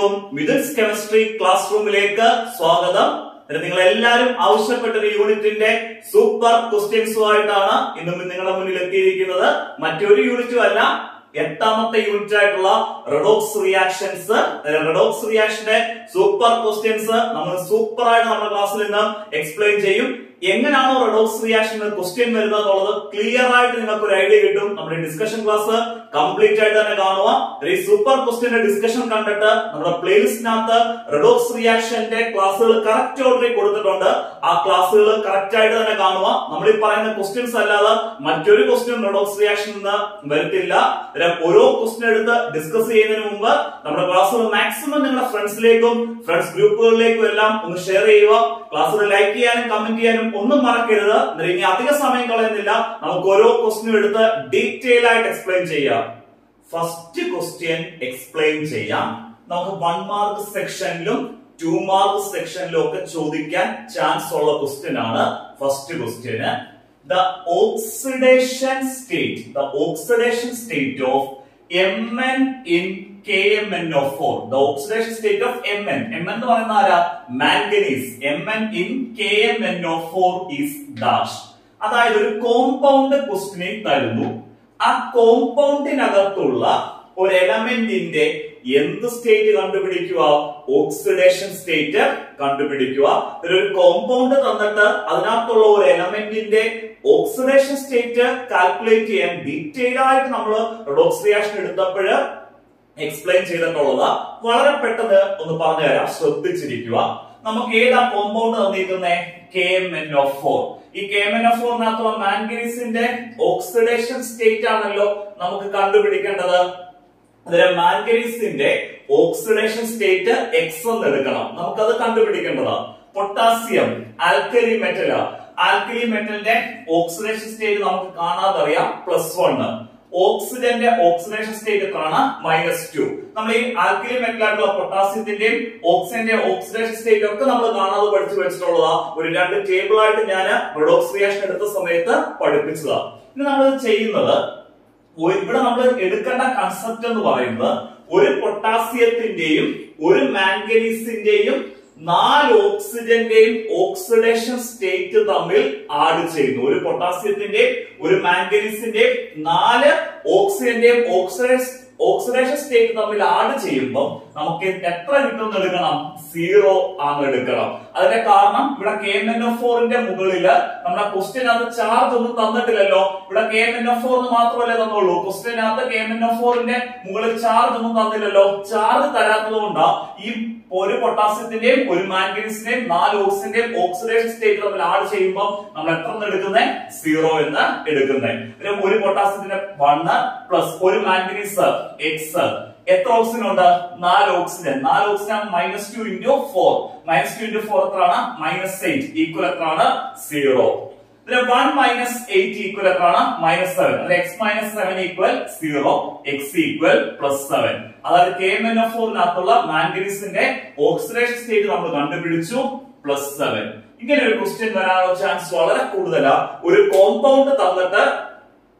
എല്ലാവർക്കും Mithun's chemistry class റൂമിലേക്ക് സ്വാഗതം. നിങ്ങൾ എല്ലാവരും ആവശ്യപ്പെട്ട ഒരു യൂണിറ്റിന്റെ സൂപ്പർ ക്വസ്റ്റ്യൻസുമായിട്ടാണ് ഇന്നും നിങ്ങളുടെ മുന്നിൽ എത്തിയിരിക്കുന്നത്. മറ്റൊരു യൂണിറ്റും അല്ല, 8ാമത്തെ യൂണിറ്റ് ആയിട്ടുള്ള റെഡോക്സ് റിയാക്ഷൻസ്. റെഡോക്സ് റിയാക്ഷന്റെ സൂപ്പർ ക്വസ്റ്റ്യൻസ് നമ്മൾ സൂപ്പർ ആയിട്ട് നമ്മുടെ ക്ലാസ്സിൽ നിന്ന് എക്സ്പ്ലെയിൻ ചെയ്യും. എങ്ങനെയാണോ റെഡോക്സ് റിയാക്ഷൻ ക്വസ്റ്റ്യൻ വരുന്നത് എന്നുള്ളത് ക്ലിയർ ആയിട്ട് നിങ്ങൾക്ക് ഒരു ഐഡിയ കിട്ടും. നമ്മുടെ ഡിസ്കഷൻ ക്ലാസ് കംപ്ലീറ്റ് ആയിട്ട് തന്നെ കാണുക. ഈ സൂപ്പർ ക്വസ്റ്റ്യന്റെ ഡിസ്കഷൻ കണ്ടിട്ട് നമ്മുടെ പ്ലേലിസ്റ്റിനകത്ത് റെഡോക്സ് റിയാക്ഷന്റെ ക്ലാസ്സുകൾ കറക്റ്റ് ഓർഡറിൽ കൊടുത്തിട്ടുണ്ട്. ആ ക്ലാസ്സുകൾ കറക്റ്റ് ആയിട്ട് തന്നെ കാണുക. നമ്മൾ ഈ പറയുന്ന ക്വസ്റ്റ്യൻസ് അല്ലാതെ മറ്റൊരു ക്വസ്റ്റ്യൻ റെഡോക്സ് റിയാക്ഷൻ നിന്ന് വരത്തില്ല. ഓരോ ക്വസ്റ്റ്യൻ എടുത്ത് ഡിസ്കസ് ചെയ്യുന്നതിന് മുമ്പ് നമ്മുടെ ക്ലാസ്സുകൾ മാക്സിമം നിങ്ങളുടെ ഫ്രണ്ട്സിലേക്കും ഫ്രണ്ട്സ് ഗ്രൂപ്പുകളിലേക്കും എല്ലാം ഒന്ന് ഷെയർ ചെയ്യുക. ക്ലാസ്സുകൾ ലൈക്ക് ചെയ്യാനും കമന്റ് ചെയ്യാനും ഒന്നും മറക്കരുത്. ഇനി അധിക സമയം കളയുന്നില്ല, നമുക്ക് ഓരോ ക്വസ്റ്റ്യനും എടുത്ത് ഡീറ്റെയിൽ ആയിട്ട് എക്സ്പ്ലെയിൻ ചെയ്യാം. ഫസ്റ്റ് ക്വസ്റ്റ്യൻ എക്സ്പ്ലെയിൻ ചെയ്യാം. നമുക്ക് 1 മാർക്ക് സെക്ഷനിലും 2 മാർക്ക് സെക്ഷനിലും ഒക്കെ ചോദിക്കാൻ ചാൻസ് ഉള്ള ക്വസ്റ്റ്യൻ ആണ് first question. The oxidation state of Mn in KMnO4. The oxidation state of Mn. Mn എന്ന് പറയുന്ന ആരാ? Manganese. Mn in KMnO4 is dash. അതായത് ഒരു കോമ്പൗണ്ട് ക്വസ്റ്റ്യനെ തരുന്നു. ആ കോമ്പൗണ്ടിനകത്തുള്ള ഒരു എലമെന്റിന്റെ എന്ത് സ്റ്റേറ്റ് കണ്ടുപിടിക്കുക? ഓക്സിഡേഷൻ സ്റ്റേറ്റ് കണ്ടുപിടിക്കുക. ഒരു കോമ്പൗണ്ട് തന്നിട്ട് അതിനകത്തുള്ള ഒരു എലമെന്റിന്റെ ഓക്സിഡേഷൻ സ്റ്റേറ്റ് കാൽക്കുലേറ്റ് ചെയ്യാൻ ഡീറ്റെയിൽ ആയിട്ട് നമ്മൾ റെഡോക്സ് റിയാക്ഷൻ എടുത്തപ്പോൾ എക്സ്പ്ലെയിൻ ചെയ്തിട്ടുള്ളത്. വളരെ പെട്ടെന്ന് ഒന്ന് പറഞ്ഞുതരാം, ശ്രദ്ധിച്ചിരിക്കുക. നമുക്ക് ഏതാ കോമ്പൗണ്ട് തന്നിരിക്കുന്നത്? KMnO4. ഈ KMnO4 മാംഗനീസിന്റെ ഓക്സിഡേഷൻ സ്റ്റേറ്റ് ആണല്ലോ നമുക്ക് കണ്ടുപിടിക്കേണ്ടത്. മാംഗനീസിന്റെ ഓക്സിഡേഷൻ സ്റ്റേറ്റ് എക്സ് എന്ന് എടുക്കണം. നമുക്കത് കണ്ടുപിടിക്കേണ്ടതാണ്. പൊട്ടാസ്യം ആൽക്കലി മെറ്റലാ. ആൽക്കലി മെറ്റലിന്റെ ഓക്സിഡേഷൻ സ്റ്റേറ്റ് നമുക്ക് കാണാതെ അറിയാം, +1. ഓക്സിജന്റെ ഓക്സിഡേഷൻ സ്റ്റേറ്റ് എത്രയാണ്? -2. നമ്മൾ ഈ ആൽക്കലി മെറ്റലായിട്ടുള്ള പൊട്ടാസ്യത്തിന്റെയും ഓക്സിജന്റെ ഓക്സിഡേഷൻ സ്റ്റേറ്റ് ഒക്കെ നമ്മൾ കാണാതെ പഠിച്ചു വെച്ചിട്ടുള്ളതാ. ഒരു 2 ടേബിൾ ആയിട്ട് ഞാൻ റെഡോക്സ് റിയാക്ഷൻ എടുത്ത സമയത്ത് പഠിപ്പിച്ചതാ. ഇനി നമ്മൾ ചെയ്യുന്നത്, ഇവിടെ നമ്മൾ എടുക്കേണ്ട കൺസെപ്റ്റ് എന്ന് പറയുന്നത്, ഒരു പൊട്ടാസ്യത്തിന്റെയും ഒരു മാംഗനീസിന്റെയും 4 ഓക്സിജന്റെയും ഓക്സിഡേഷൻ സ്റ്റേറ്റ് തമ്മിൽ ആഡ് ചെയ്യുന്നു. ഒരു പൊട്ടാസ്യത്തിന്റെയും ഒരു മാംഗനീസിന്റെയും 4 ഓക്സിജന്റെയും ഓക്സിഡേഷൻ സ്റ്റേറ്റ് തമ്മിൽ ആഡ് ചെയ്യുമ്പോൾ നമുക്ക് എത്ര കിട്ടുമെന്ന് എടുക്കണം? 0 ആണ് എടുക്കണം. അതിന്റെ കാരണം ഇവിടെ KMnO4ന്റെ മുകളില് നമ്മുടെ ക്വസ്റ്റ്യനകത്ത് ചാർജ് ഒന്നും തന്നിട്ടില്ലല്ലോ. ഇവിടെ KMnO4 മാത്രമല്ലേ തന്നുള്ളൂ. ക്വസ്റ്റ്യനകത്ത് KMnO4ന്റെ മുകളിൽ ചാർജ് ഒന്നും തന്നില്ലല്ലോ. ചാർജ് തരാത്തത് കൊണ്ടാ ഈ ഒരു പൊട്ടാസ്യത്തിന്റെയും ഒരു മാംഗനീസിന്റെയും 4 ഓക്സിജന്റെയും ഓക്സിഡേഷൻ സ്റ്റേറ്റ് തമ്മിൽ ആഡ് ചെയ്യുമ്പോൾ നമ്മൾ എത്ര എടുക്കുന്നത്? 0 എന്ന് എടുക്കുന്നത്. ഒരു പൊട്ടാസ്യത്തിന്റെ 1 പ്ലസ് ഒരു മാംഗനീസ് X. എത്ര ഓക്സിജൻ ഉണ്ട്? 4 ഓക്സിജൻ. 4 oxygen -2 into 4. -2 into 4 എത്രയാണ്? -8. ഈക്വൽ എത്രയാണ്? 0. 1 - 8 ഈക്വൽ എത്രയാണ്? -7. X - 7 equal 0. X equal +7. അതായത് KMnO4 മാംഗനീസിന്റെ ഓക്സിഡേഷൻ സ്റ്റേറ്റ് നമ്മൾ കണ്ടുപിടിച്ചു, +7. ഇങ്ങനെ ഒരു ക്വസ്റ്റ്യൻ വരാനുള്ള ചാൻസ് വളരെ കൂടുതലാണ്. ഒരു കോമ്പൗണ്ട് തന്നിട്ട്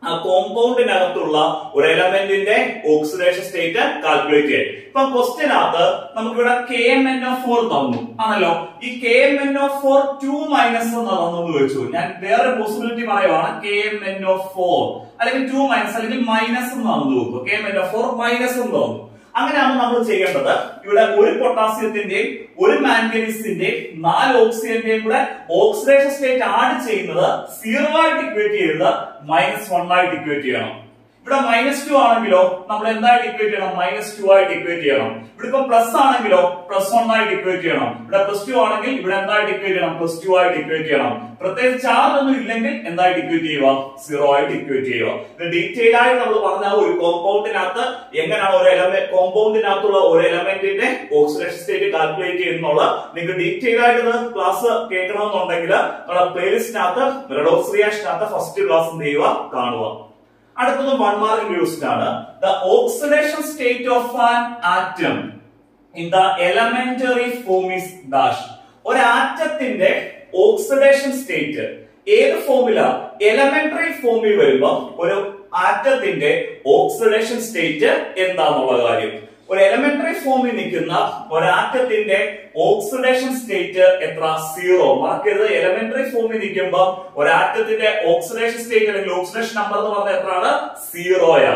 ആ കോമ്പൗണ്ടിനകത്തുള്ള ഒരു എലമെന്റിന്റെ ഓക്സിഡേഷൻ സ്റ്റേറ്റ് കാൽക്കുലേറ്റ് ചെയ്യാം. ഇപ്പൊ ക്വസ്റ്റ്യനകത്ത് നമുക്കിവിടെ KMnO4 തന്നു ആണല്ലോ. ഈ KMnO4 2- എന്ന് തന്നു വെച്ചു. ഞാൻ വേറെ പോസിബിലിറ്റി പറയുവാണ്. KMnO4 അല്ലെങ്കിൽ 2- അല്ലെങ്കിൽ മൈനസ് എന്ന് തന്നു നോക്കും. KMnO4 മൈനസ് എന്ന് തന്നു. അങ്ങനെയാണ് നമ്മൾ ചെയ്യേണ്ടത്. ഇവിടെ ഒരു പൊട്ടാസ്യത്തിന്റെയും ഒരു മാംഗനീസിന്റെയും 4 ഓക്സിജന്റെയും കൂടെ ഓക്സിഡേഷൻ സ്റ്റേറ്റ് ആഡ് ചെയ്യുന്നത് 0 ആയിട്ട് ഇക്വേറ്റ് ചെയ്ത് -1 ആയിട്ട് ഇക്വേറ്റ് ചെയ്യണം. ഇവിടെ -2 ആണെങ്കിലോ നമ്മൾ എന്തായിട്ട് ഇക്വേറ്റ് ചെയ്യണം? -2 ആയിട്ട് ഇക്വേറ്റ് ചെയ്യണം. ഇവിടെ ഇപ്പൊ പ്ലസ് ആണെങ്കിലോ +1 ആയിട്ട് ഇക്വേറ്റ് ചെയ്യണം. ഇവിടെ +2 ആണെങ്കിൽ ഇവിടെ എന്തായിട്ട് ഇക്വേറ്റ് ചെയ്യണം? +2 ആയിട്ട് ഇക്വേറ്റ് ചെയ്യണം. പ്രത്യേകിച്ച് ചാർജ് ഒന്നും ഇല്ലെങ്കിൽ എന്തായിട്ട് ഇക്വേറ്റ് ചെയ്യുക? 0 ആയിട്ട് ഇക്വേറ്റ് ചെയ്യുക. ഇത് ഡീറ്റെയിൽ ആയിട്ട് നമ്മൾ പറഞ്ഞ ഒരു കോമ്പൗണ്ടിനകത്ത് എങ്ങനെയാണ് ഒരു എലമെന്റ് കോമ്പൗണ്ടിനകത്തുള്ള ഒരു എലമെന്റിന്റെ ഓക്സിഡേഷൻ സ്റ്റേറ്റ് കാൽക്കുലേറ്റ് ചെയ്യുന്നുള്ള നിങ്ങൾക്ക് ഡീറ്റെയിൽ ആയിട്ട് ക്ലാസ് കേൾക്കണമെന്നുണ്ടെങ്കിൽ നമ്മുടെ പ്ലേലിസ്റ്റിനകത്ത് റെഡോക്സ് റിയാക്ഷനകത്ത് ഫസ്റ്റ് ക്ലാസ് എന്ത് ചെയ്യുക? കാണുക. അടുത്തത് 1 മാർക്ക് ക്വസ്റ്റ്യൻ ആണ്. The oxidation state of an atom in the elementary form is dash. ഒരു ആറ്റത്തിന്റെ ഓക്സിഡേഷൻ സ്റ്റേറ്റ് ഏത് ഫോമിലാ? എലമെന്ററി ഫോമിൽ വരുമ്പോൾ ഒരു ആറ്റത്തിന്റെ ഓക്സിഡേഷൻ സ്റ്റേറ്റ് എന്താണെന്നുള്ള കാര്യം ഒരു എലിമെന്ററി ഫോമിൽ നിൽക്കുന്ന ഒരാറ്റത്തിന്റെ ഓക്സിഡേഷൻ സ്റ്റേറ്റ് എത്ര? 0. മറക്കരുത്, എലിമെന്ററി ഫോമിൽ നിൽക്കുമ്പോൾ ഒരാറ്റത്തിന്റെ ഓക്സിഡേഷൻ സ്റ്റേറ്റ് അല്ലെങ്കിൽ ഓക്സിഡേഷൻ നമ്പർ എന്ന് പറഞ്ഞാൽ എത്രയാണ്? 0.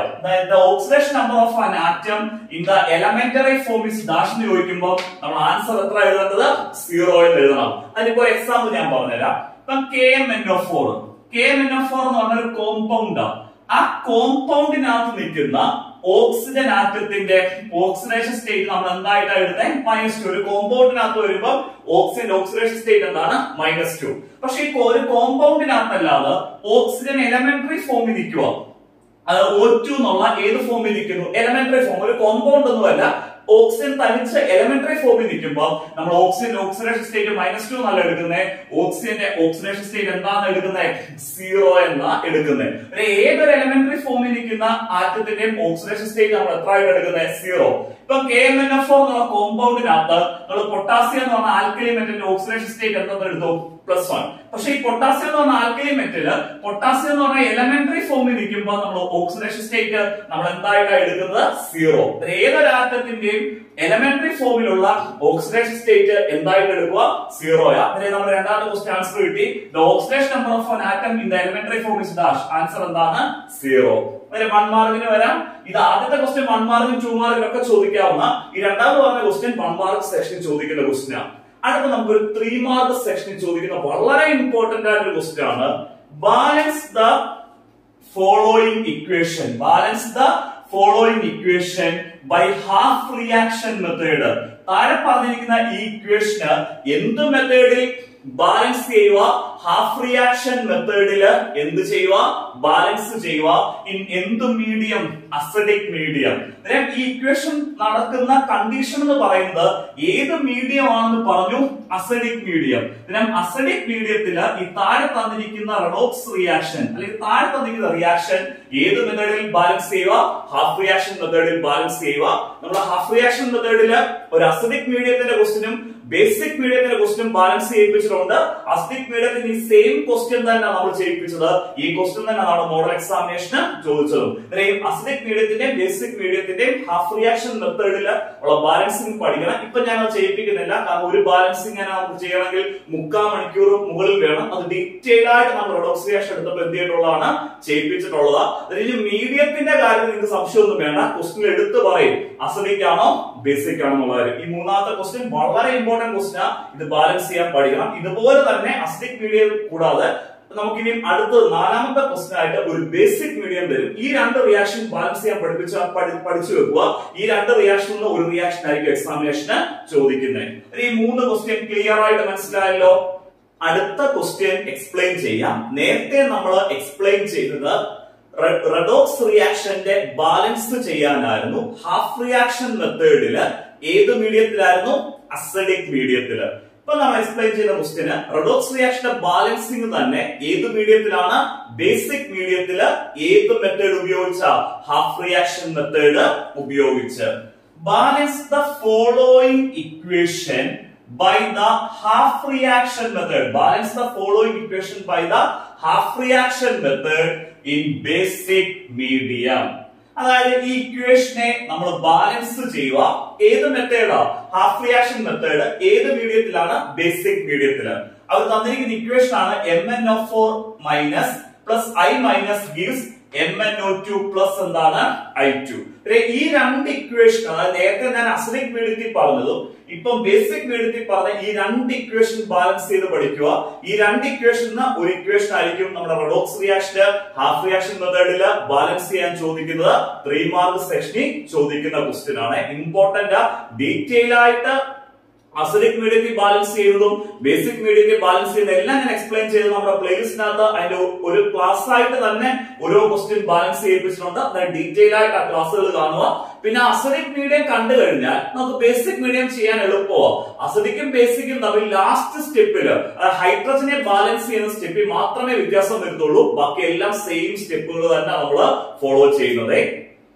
The oxidation number of an atom in the elementary form is dash എന്ന് ചോദിക്കുമ്പോൾ നമ്മൾ ആൻസർ എത്ര എഴുതേണ്ടത്? 0 എന്ന് എഴുതണം. അതിനിപ്പോ എക്സാമ്പിൾ ഞാൻ പറഞ്ഞുതരാം. ഇപ്പൊ KMnO4 എന്ന് പറഞ്ഞ ഒരു കോമ്പൗണ്ട്. ആ കോമ്പൗണ്ടിനകത്ത് നിൽക്കുന്ന ഓക്സിജൻ ആറ്റത്തിന്റെ ഓക്സിഡേഷൻ സ്റ്റേറ്റ് നമ്മൾ എന്തായിട്ടാണ് എഴുതുന്നത്? -2. ഒരു കോമ്പൗണ്ടിനകത്ത് വരുമ്പോൾ ഓക്സിജൻ ഓക്സിഡേഷൻ സ്റ്റേറ്റ് എന്താണ്? -2. പക്ഷെ ഇപ്പൊ ഒരു കോമ്പൗണ്ടിനകത്തല്ലാതെ ഓക്സിജൻ എലിമെന്ററി ഫോമിൽ നിൽക്കുക. അത് O2 എന്നുള്ള ഏത് ഫോമിൽ നിൽക്കുന്നു? Elementary form. ഒരു കോമ്പൗണ്ട് ഒന്നുമല്ല, ഓക്സിജൻ തനിച്ച് എലിമെന്ററി ഫോമിൽ നിൽക്കുമ്പോൾ നമ്മൾ ഓക്സിജൻ ഓക്സിഡേഷൻ സ്റ്റേറ്റ് -2 എന്നല്ല എടുക്കുന്നത്. ഓക്സിജന്റെ ഓക്സിഡേഷൻ സ്റ്റേറ്റ് എന്താണ് എടുക്കുന്നത്? 0 എന്നാ എടുക്കുന്നത്. ഏതൊരു എലിമെന്ററി ഫോമിൽ നിൽക്കുന്ന ആറ്റത്തിന്റെയും ഓക്സിഡേഷൻ സ്റ്റേറ്റ് നമ്മൾ എത്ര ആയിട്ട് എടുക്കുന്നത്? 0. ഇപ്പൊ KMnO4 എന്നുള്ള കോമ്പൗണ്ടിനകത്ത് നമ്മൾ പൊട്ടാസ്യം എന്ന് പറഞ്ഞ ആൽക്കലി മെറ്റലിന്റെ ഓക്സിഡേഷൻ സ്റ്റേറ്റ് എന്തെന്ന് എടുത്തു? +1. പക്ഷെ ഈ പൊട്ടാസ്യം എന്ന് പറഞ്ഞ ആൽക്കലി മെറ്റല് പൊട്ടാസ്യം എന്ന് പറഞ്ഞ എലിമെന്ററി ഫോമിൽ നിൽക്കുമ്പോൾ നമ്മൾ ഓക്സിഡേഷൻ സ്റ്റേറ്റ് നമ്മൾ എന്തായിട്ടാണ് എടുക്കുന്നത്? 0. ഏതൊരു ആറ്റത്തിന്റെയും എലിമെന്ററി ഫോമിലുള്ള ഓക്സിഡേഷൻ സ്റ്റേറ്റ് എന്തായിട്ട് എടുക്കുക? 0. അതിനെ നമ്മൾ രണ്ടാമത്തെ ക്വസ്റ്റ്യൻ ആൻസർ കിട്ടി. The oxidation number of an atom in the elementary form is dash. Answer എന്താണ്? 0. 1 മാർക്കിന് വരാം. ഇത് ആദ്യത്തെ ക്വസ്റ്റ്യൻ 1 മാർക്കിനും 2 മാർക്കിനും ഒക്കെ ചോദിക്കാവുന്ന, ഈ രണ്ടാമത് പറഞ്ഞ ക്വസ്റ്റ്യൻ 1 മാർക്ക് സെക്ഷനിൽ ചോദിക്കുന്ന ക്വസ്റ്റ്യൻ ആണ്. അടുത്ത നമുക്ക് ഒരു 3 മാർക്ക് സെക്ഷനിൽ ചോദിക്കുന്ന വളരെ ഇമ്പോർട്ടന്റ് ആയിട്ടൊരു ക്വസ്റ്റ്യൻ ആണ്. Balance the following equation. Balance the following equation by half reaction method. താഴെ പറഞ്ഞിരിക്കുന്ന ഈ ഇക്വേഷന് എന്ത് മെത്തേഡിൽ ബാലൻസ് ചെയ്യുക? ഹാഫ് റിയാക്ഷൻ മെത്തേഡില് എന്ത് ചെയ്യുക? ബാലൻസ് ചെയ്യുക. ഇൻ എന്ത് മീഡിയം? Acidic medium. ഈ ഇക്വേഷൻ നടക്കുന്ന കണ്ടീഷൻ എന്ന് പറയുന്നത് ഏത് മീഡിയം ആണെന്ന് പറഞ്ഞു? Acidic medium. അസിഡിക് മീഡിയത്തില് ഈ താഴെ തന്നിരിക്കുന്ന റെഡോക്സ് റിയാക്ഷൻ അല്ലെങ്കിൽ താഴെ തന്നിരിക്കുന്ന റിയാക്ഷൻ ഏത് മെത്തേഡിൽ ബാലൻസ് ചെയ്യുക? ഹാഫ് റിയാക്ഷൻ മെത്തേഡിൽ ബാലൻസ് ചെയ്യുക. നമ്മൾ ഹാഫ് റിയാക്ഷൻ മെത്തേഡില് ഒരു അസിഡിക് മീഡിയത്തിന്റെ ക്വസ്റ്റിനും ബേസിക് മീഡിയത്തിന്റെ ക്വസ്റ്റ്യൻ ബാലൻസ് ചെയ്യിപ്പിച്ചിട്ടുണ്ട്. അസിഡിക് മീഡിയത്തിന് ഈ സെയിം ക്വസ്റ്റ്യൻ തന്നെ നമ്മൾ ചെയ്യിപ്പിച്ചത്. ഈ ക്വസ്റ്റ്യൻ തന്നെ നമ്മുടെ മോഡൽ എക്സാമിനേഷന് ചോദിച്ചതും. അസിഡിക് മീഡിയത്തിന്റെയും ബേസിക് മീഡിയത്തിന്റെയും ഹാഫ് റിയാക്ഷൻ മെത്തേഡിൽ ഉള്ള ബാലൻസിംഗ് പഠിക്കണം. ഇപ്പൊ ഞാൻ അത് ചെയ്യിപ്പിക്കുന്നില്ല, കാരണം ഒരു ബാലൻസിംഗ് നമുക്ക് ചെയ്യണമെങ്കിൽ 3/4 മണിക്കൂർ മുകളിൽ വേണം. അത് ഡീറ്റെയിൽ ആയിട്ട് നമ്മൾ റെഡോക്സ് റിയാക്ഷൻ എടുത്തപ്പോൾ എന്ത് ചെയ്തിട്ടുള്ളതാണ്? ചെയ്യിപ്പിച്ചിട്ടുള്ളത്. അതിന് മീഡിയത്തിന്റെ കാര്യത്തിൽ നിങ്ങൾക്ക് സംശയമൊന്നും വേണ്ട. ക്വസ്റ്റ്യൻ എടുത്ത് പറയും അസിഡിക് ആണോ ബേസിക് ആണോ എന്നുള്ളത്. ഈ മൂന്നാമത്തെ ക്വസ്റ്റ്യൻ വളരെ ഇമ്പോർട്ടന്റ് ക്വസ്റ്റ്യൻ. ഇത് ബാലൻസ് ചെയ്യാൻ പഠിക്കണം. ഇതുപോലെ തന്നെ അസിഡിക് മീഡിയം കൂടാതെ നമുക്കിനി അടുത്ത 4ാമത്തെ ക്വസ്റ്റ്യൻ ആയിട്ട് ഒരു ബേസിക് മീഡിയം തരും. ഈ 2 റിയാക്ഷൻ ബാലൻസ് ചെയ്യാൻ പഠിച്ചു വെക്കുക. ഈ 2 റിയാക്ഷനിൽ ഒരു റിയാക്ഷൻ ആയിരിക്കും എക്സാമിനേഷന് ചോദിക്കുന്നത്. ഈ 3 ക്വസ്റ്റ്യൻ ക്ലിയർ ആയിട്ട് മനസ്സിലായല്ലോ. അടുത്ത ക്വസ്റ്റ്യൻ എക്സ്പ്ലെയിൻ ചെയ്യാം. നേരത്തെ നമ്മൾ എക്സ്പ്ലെയിൻ ചെയ്തത് റെഡോക്സ് റിയാക്ഷന്റെ ബാലൻസ് ചെയ്യാനായിരുന്നു. ഹാഫ് റിയാക്ഷൻ മെത്തേഡില് ഏത് മീഡിയത്തിലായിരുന്നു? അസിഡിക് മീഡിയത്തില്. ഇപ്പൊ നമ്മൾ എക്സ്പ്ലെയിൻ ചെയ്ത ക്വസ്റ്റ്യന് റെഡോക്സ് റിയാക്ഷന്റെ ബാലൻസിംഗ് തന്നെ ഏത് മീഡിയത്തിലാണ്? ബേസിക് മീഡിയത്തില്. ഏത് മെത്തേഡ് ഉപയോഗിച്ച? ഹാഫ് റിയാക്ഷൻ മെത്തേഡ് ഉപയോഗിച്ച്. Balance the following equation by the half reaction method. Balance the following equation by the half reaction method in basic medium. അതായത് ഈ ഇക്വേഷനെ നമ്മൾ ബാലൻസ് ചെയ്യുക ഏത് മെത്തേഡാ? Half reaction method. ഏത് മീഡിയത്തിലാണ്? ബേസിക് മീഡിയത്തില്. അവർ തന്നിരിക്കുന്ന ഇക്വേഷൻ ആണ് MnO4 minus plus I minus gives MnO2 plus എന്താണ്? I2. ഈ 2 ഇക്വേഷൻ, അതായത് നേരത്തെ ഞാൻ അസിഡിക് മീഡിയത്തിൽ പറഞ്ഞതും ഇപ്പം ബേസിക് മീഡിയത്തിൽ പറഞ്ഞ ഈ 2 ഇക്വേഷൻ ബാലൻസ് ചെയ്ത് പഠിക്കുക. ഈ 2 ഇക്വേഷന് ഒരു ഇക്വേഷൻ ആയിരിക്കും നമ്മുടെ റെഡോക്സ് റിയാക്ഷന് ഹാഫ് റിയാക്ഷൻ മെത്തേഡില് ബാലൻസ് ചെയ്യാൻ ചോദിക്കുന്നത്. 3 മാർക്ക് സെക്ഷനിൽ ചോദിക്കുന്ന ക്വസ്റ്റ്യൻ ആണ്. ഇമ്പോർട്ടന്റ്. ഡീറ്റെയിൽ ആയിട്ട് അസിഡിക് മീഡിയത്തിൽ ബാലൻസ് ചെയ്തതും ബേസിക് മീഡിയത്തിൽ ബാലൻസ് ചെയ്തതും എല്ലാം ഞാൻ എക്സ്പ്ലെയിൻ ചെയ്ത് നമ്മുടെ പ്ലേലിസ്റ്റിനകത്ത് അതിന്റെ ഒരു ക്ലാസ് ആയിട്ട് തന്നെ ഓരോ ക്വസ്റ്റ്യൻ ബാലൻസ് ചെയ്യിപ്പിച്ചിട്ടുണ്ട്. ഡീറ്റെയിൽ ആയിട്ട് ആ ക്ലാസ്സുകൾ കാണുക. പിന്നെ അസിഡിക് മീഡിയം കണ്ടു കഴിഞ്ഞാൽ നമുക്ക് ബേസിക് മീഡിയം ചെയ്യാൻ എളുപ്പമാണ്. അസിഡിക്കും ബേസിക്കും തമ്മിൽ ലാസ്റ്റ് സ്റ്റെപ്പില് ഹൈഡ്രജനെ ബാലൻസ് ചെയ്യുന്ന സ്റ്റെപ്പിൽ മാത്രമേ വ്യത്യാസം വരുത്തുള്ളൂ. ബാക്കി എല്ലാം സെയിം സ്റ്റെപ്പുകൾ തന്നെ നമ്മൾ ഫോളോ ചെയ്യുന്നത്.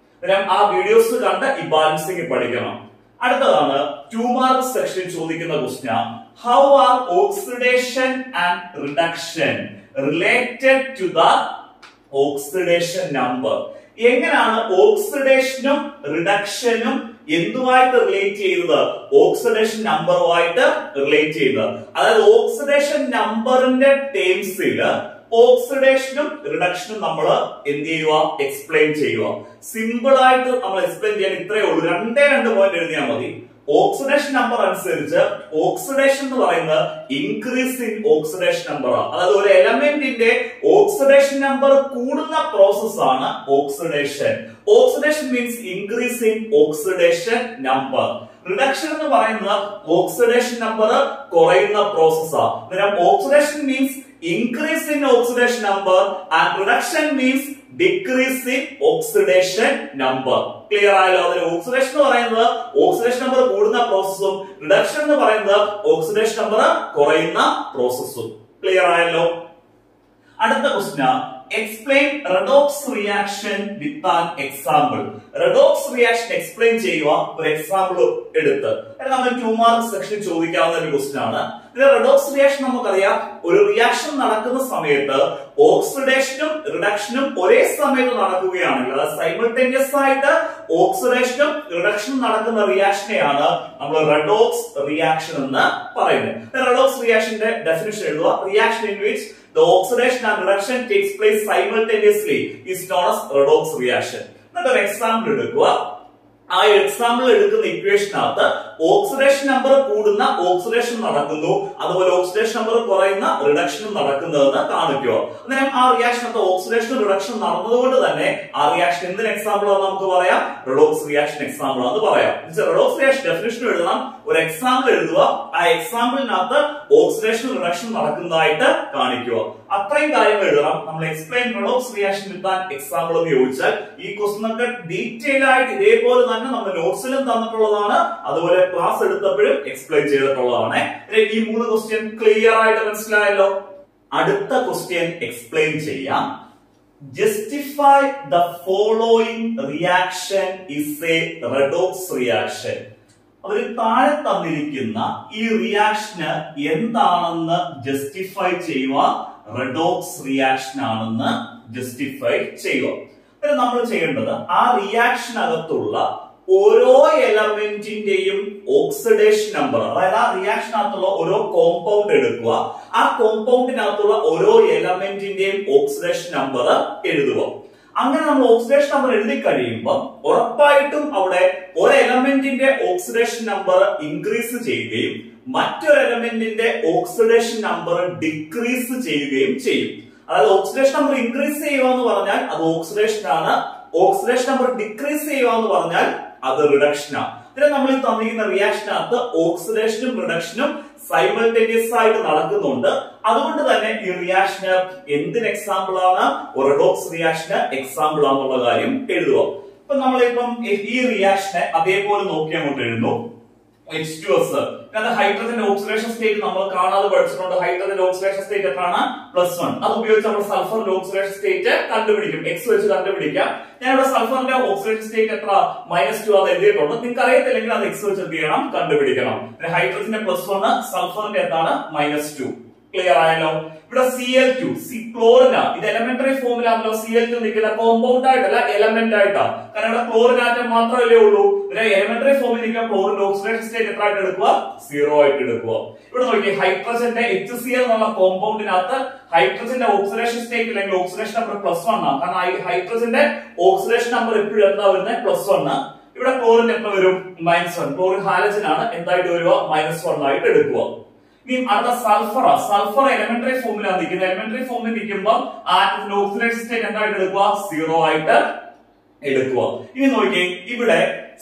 ആ വീഡിയോസ് കണ്ട് ഈ ബാലൻസിംഗ് പഠിക്കണം. അടുത്തതാണ് 2 മാർക്ക് സെക്ഷനിൽ ചോദിക്കുന്ന question. How are oxidation and reduction related to the oxidation number? എങ്ങനെയാണ് ഓക്സിഡേഷനും റിഡക്ഷനും എന്തുമായിട്ട് റിലേറ്റ് ചെയ്തത്? ഓക്സിഡേഷൻ നമ്പറുമായിട്ട് റിലേറ്റ് ചെയ്തത്. അതായത് ഓക്സിഡേഷൻ നമ്പറിന്റെ ടേംസിൽ ഓക്സിഡേഷനും റിഡക്ഷനും നമ്മൾ എന്ത് ചെയ്യുക? എക്സ്പ്ലെയിൻ ചെയ്യുക. സിമ്പിൾ ആയിട്ട് നമ്മൾ എക്സ്പ്ലെയിൻ ചെയ്യാൻ ഇത്രയേ ഉള്ളൂ. രണ്ടേ പോയിന്റ് എഴുതിയാൽ മതി. ഓക്സിഡേഷൻ നമ്പർ അനുസരിച്ച് ഓക്സിഡേഷൻ എന്ന് പറയുന്നത് ഇൻക്രീസ് ഇൻ ഓക്സിഡേഷൻ നമ്പർ. അതായത് ഒരു എലമെന്റിന്റെ ഓക്സിഡേഷൻ നമ്പർ കൂടുന്ന പ്രോസസ് ആണ് oxidation. Oxidation means increase in oxidation number. Reduction എന്ന് പറയുന്നത് ഓക്സിഡേഷൻ നമ്പർ കുറയുന്ന പ്രോസസ്സാണ്. അന്നേരം oxidation means increase in oxidation number and reduction means decrease in oxidation number. Clear ആയല്ലോ? അതിൽ ഓക്സിഡേഷൻ എന്ന് പറയുന്നത് ഓക്സിഡേഷൻ നമ്പർ കൂടുന്ന പ്രോസസ്സും റിഡക്ഷൻ എന്ന് പറയുന്നത് ഓക്സിഡേഷൻ നമ്പർ കുറയുന്ന പ്രോസസ്സും. ക്ലിയർ ആയല്ലോ? അടുത്ത question, explain redox reaction with an example. redox reaction explain ചെയ്യുക ഒരു എക്സാമ്പിൾ എടുത്ത്. നമ്മൾ 2 മാർക്ക് സെക്ഷൻ ചോദിക്കാവുന്ന ഒരു ക്വസ്റ്റ്യൻ ആണ്. റെഡോക്സ് റിയാക്ഷൻ നമുക്കറിയാം, ഒരു റിയാക്ഷൻ നടക്കുന്ന സമയത്ത് ഓക്സിഡേഷനും റിഡക്ഷനും ഒരേ സമയത്ത് നടക്കുകയാണെങ്കിൽ, അതായത് സൈമൾട്ടേനിയസ് ആയിട്ട് ഓക്സിഡേഷനും റിഡക്ഷനും നടക്കുന്ന റിയാക്ഷനെയാണ് നമ്മൾ റെഡോക്സ് റിയാക്ഷൻ എന്ന് പറയുന്നത്. റെഡോക്സ് റിയാക്ഷന്റെ ഡെഫിനിഷൻ എഴുതുക. Reaction in which the oxidation and reduction takes place simultaneously is known as redox reaction. എന്നിട്ട് ഒരു എക്സാമ്പിൾ എടുക്കുക. ആ എക്സാമ്പിൾ എടുക്കുന്ന ഇക്വേഷനകത്ത് ഓക്സിഡേഷൻ നമ്പർ കൂടുന്ന ഓക്സിഡേഷൻ നടക്കുന്നു, അതുപോലെ ഓക്സിഡേഷൻ നമ്പർ കുറയുന്ന റിഡക്ഷനും നടക്കുന്നതെന്ന് കാണിക്കുക. അന്നേരം ആ റിയാക്ഷനകത്ത് ഓക്സിഡേഷനും റിഡക്ഷനും നടന്നതുകൊണ്ട് തന്നെ ആ റിയാക്ഷൻ എന്തിന് എക്സാമ്പിൾ ആണെന്ന് നമുക്ക് പറയാം? റെഡോക്സ് റിയാക്ഷൻ എക്സാമ്പിൾ ആണെന്ന് പറയാം. റെഡോക്സ് റിയാക്ഷൻ ഡെഫിനിഷൻ എഴുതണം, ഒരു എക്സാമ്പിൾ എഴുതുക, ആ എക്സാമ്പിളിനകത്ത് ഓക്സിഡേഷൻ റിഡക്ഷൻ നടക്കുന്നതായിട്ട് കാണിക്കുക. അത്രയും കാര്യങ്ങൾ എഴുതണം. നമ്മൾ explain redox reaction with an example എന്ന് ചോദിച്ചാൽ ഈ ക്വസ്റ്റ്യൻ ഒക്കെ ഡീറ്റെയിൽ ആയിട്ട് ഇതേപോലെ തന്നെ നമ്മൾ നോട്ട്സിലും തന്നിട്ടുള്ളതാണ്, അതുപോലെ ക്ലാസ് എടുത്തപ്പോഴും എക്സ്പ്ലെയിൻ ചെയ്തിട്ടുള്ളതാണ്. ഈ 3 ക്വസ്റ്റ്യൻ ക്ലിയർ ആയിട്ട് മനസ്സിലായല്ലോ? അടുത്ത ക്വസ്റ്റ്യൻ എക്സ്പ്ലെയിൻ ചെയ്യാം. Justify the following reaction is a redox reaction. അവർ താഴെ തന്നിരിക്കുന്ന ഈ റിയാക്ഷന് എന്താണെന്ന് ജസ്റ്റിഫൈ ചെയ്യുക. റെഡോക്സ് റിയാക്ഷൻ ആണെന്ന് ജസ്റ്റിഫൈ ചെയ്യുക. നമ്മൾ ചെയ്യേണ്ടത് ആ റിയാക്ഷനകത്തുള്ള ഓരോ എലമെന്റിന്റെയും ഓക്സിഡേഷൻ നമ്പർ, അതായത് ആ റിയാക്ഷനകത്തുള്ള ഓരോ കോമ്പൗണ്ട് എടുക്കുക, ആ കോമ്പൗണ്ടിനകത്തുള്ള ഓരോ എലമെന്റിന്റെയും ഓക്സിഡേഷൻ നമ്പർ എഴുതുക. അങ്ങനെ നമ്മൾ ഓക്സിഡേഷൻ നമ്പർ എഴുതി കഴിയുമ്പോൾ ഉറപ്പായിട്ടും അവിടെ ഒരു എലമെന്റിന്റെ ഓക്സിഡേഷൻ നമ്പർ ഇൻക്രീസ് ചെയ്യുകയും മറ്റൊരു എലമെന്റിന്റെ ഓക്സിഡേഷൻ നമ്പർ ഡിക്രീസ് ചെയ്യുകയും ചെയ്യും. അതായത് ഓക്സിഡേഷൻ നമ്പർ ഇൻക്രീസ് ചെയ്യുക എന്ന് പറഞ്ഞാൽ അത് ഓക്സിഡേഷൻ ആണ്, ഓക്സിഡേഷൻ നമ്പർ ഡിക്രീസ് ചെയ്യുക എന്ന് പറഞ്ഞാൽ അത് റിഡക്ഷൻ ആണ്. ഇതിനെ നമ്മൾ ഈ തന്നിരിക്കുന്ന റിയാക്ഷനകത്ത് ഓക്സിഡേഷനും റിഡക്ഷനും സൈമൾട്ടേനിയസ് ആയിട്ട് നടക്കുന്നുണ്ട്. അതുകൊണ്ട് തന്നെ ഈ റിയാക്ഷന് എന്തിന് എക്സാമ്പിൾ ആണ്? റെഡോക്സ് റിയാക്ഷന് എക്സാമ്പിൾ ആണെന്നുള്ള കാര്യം എഴുതുക. ഇപ്പൊ നമ്മളിപ്പം ഈ റിയാക്ഷനെ അതേപോലെ നോക്കി അങ്ങോട്ട് എഴുതുന്നു. H2S, ഹൈഡ്രജന്റെ ഓക്സിഡേഷൻ സ്റ്റേറ്റ് നമ്മൾ കാണാതെ പഠിച്ചിട്ടുണ്ട്. ഹൈഡ്രജന്റെ ഓക്സിഡേഷൻ സ്റ്റേറ്റ് എത്രയാണ്? +1. അത് ഉപയോഗിച്ച് നമ്മൾ സൾഫറിന്റെ ഓക്സിഡേഷൻ സ്റ്റേറ്റ് കണ്ടുപിടിക്കും. X വെച്ച് കണ്ടുപിടിക്കാം. ഞാൻ ഇവിടെ സൾഫറിന്റെ ഓക്സിഡേഷൻ സ്റ്റേറ്റ് എത്ര? -2 അത് എഴുതിയിട്ടുണ്ട്. നിങ്ങൾക്ക് അറിയത്തില്ലെങ്കിൽ അത് X വെച്ച് എന്ത് ചെയ്യണം? കണ്ടുപിടിക്കണം. ഹൈഡ്രജന്റെ +1, സൾഫറിന്റെ എന്താണ്? -2. ക്ലിയർ ആയല്ലോ? ഇവിടെ Cl2, ക്ലോറിന, ഇത് എലമെന്ററി ഫോമിലാണല്ലോ. Cl2 നിൽക്കുന്ന കോമ്പൗണ്ട് ആയിട്ടല്ല, എലമെന്റ് ആയിട്ടാണ്. കാരണം ഇവിടെ ക്ലോറിൻ ആറ്റം മാത്രമല്ലേ ഉള്ളൂ. എലമെന്ററി ഫോമിൽ നിൽക്കുന്ന ക്ലോറിന്റെ ഓക്സിഡേഷൻ സ്റ്റേറ്റ് എത്ര ആയിട്ട് എടുക്കുക? 0 ആയിട്ട് എടുക്കുക. ഇവിടെ നോക്കി, ഹൈഡ്രജന്റെ HCl എന്നുള്ള കോമ്പൗണ്ടിനകത്ത് ഹൈഡ്രജന്റെ ഓക്സിഡേഷൻ സ്റ്റേറ്റ് അല്ലെങ്കിൽ ഓക്സിഡേഷൻ നമ്പർ +1 ആണ്. കാരണം ഹൈഡ്രജന്റെ ഓക്സിഡേഷൻ നമ്പർ എപ്പോഴും എന്താ വരുന്നത്? +1. ഇവിടെ ക്ലോറിൻ എത്ര വരും? -1. ക്ലോറിൻ ഹാലജൻ ആണ്, എന്തായിട്ട് വരിക? -1 ആയിട്ട് എടുക്കുക. ഇനി അടുത്ത സൾഫർ. സൾഫർ എലമെന്ററി ഫോമിലാണ് നിൽക്കുന്നത്. എലമെന്ററി ഫോമിൽ നിൽക്കുമ്പോൾ ആറ്റത്തിന്റെ ഓക്സിഡേഷൻ സ്റ്റേറ്റ് എന്തായിട്ട് എടുക്കുക? 0 ആയിട്ട് എടുക്കുക. ഇനി നോക്കി, ഇവിടെ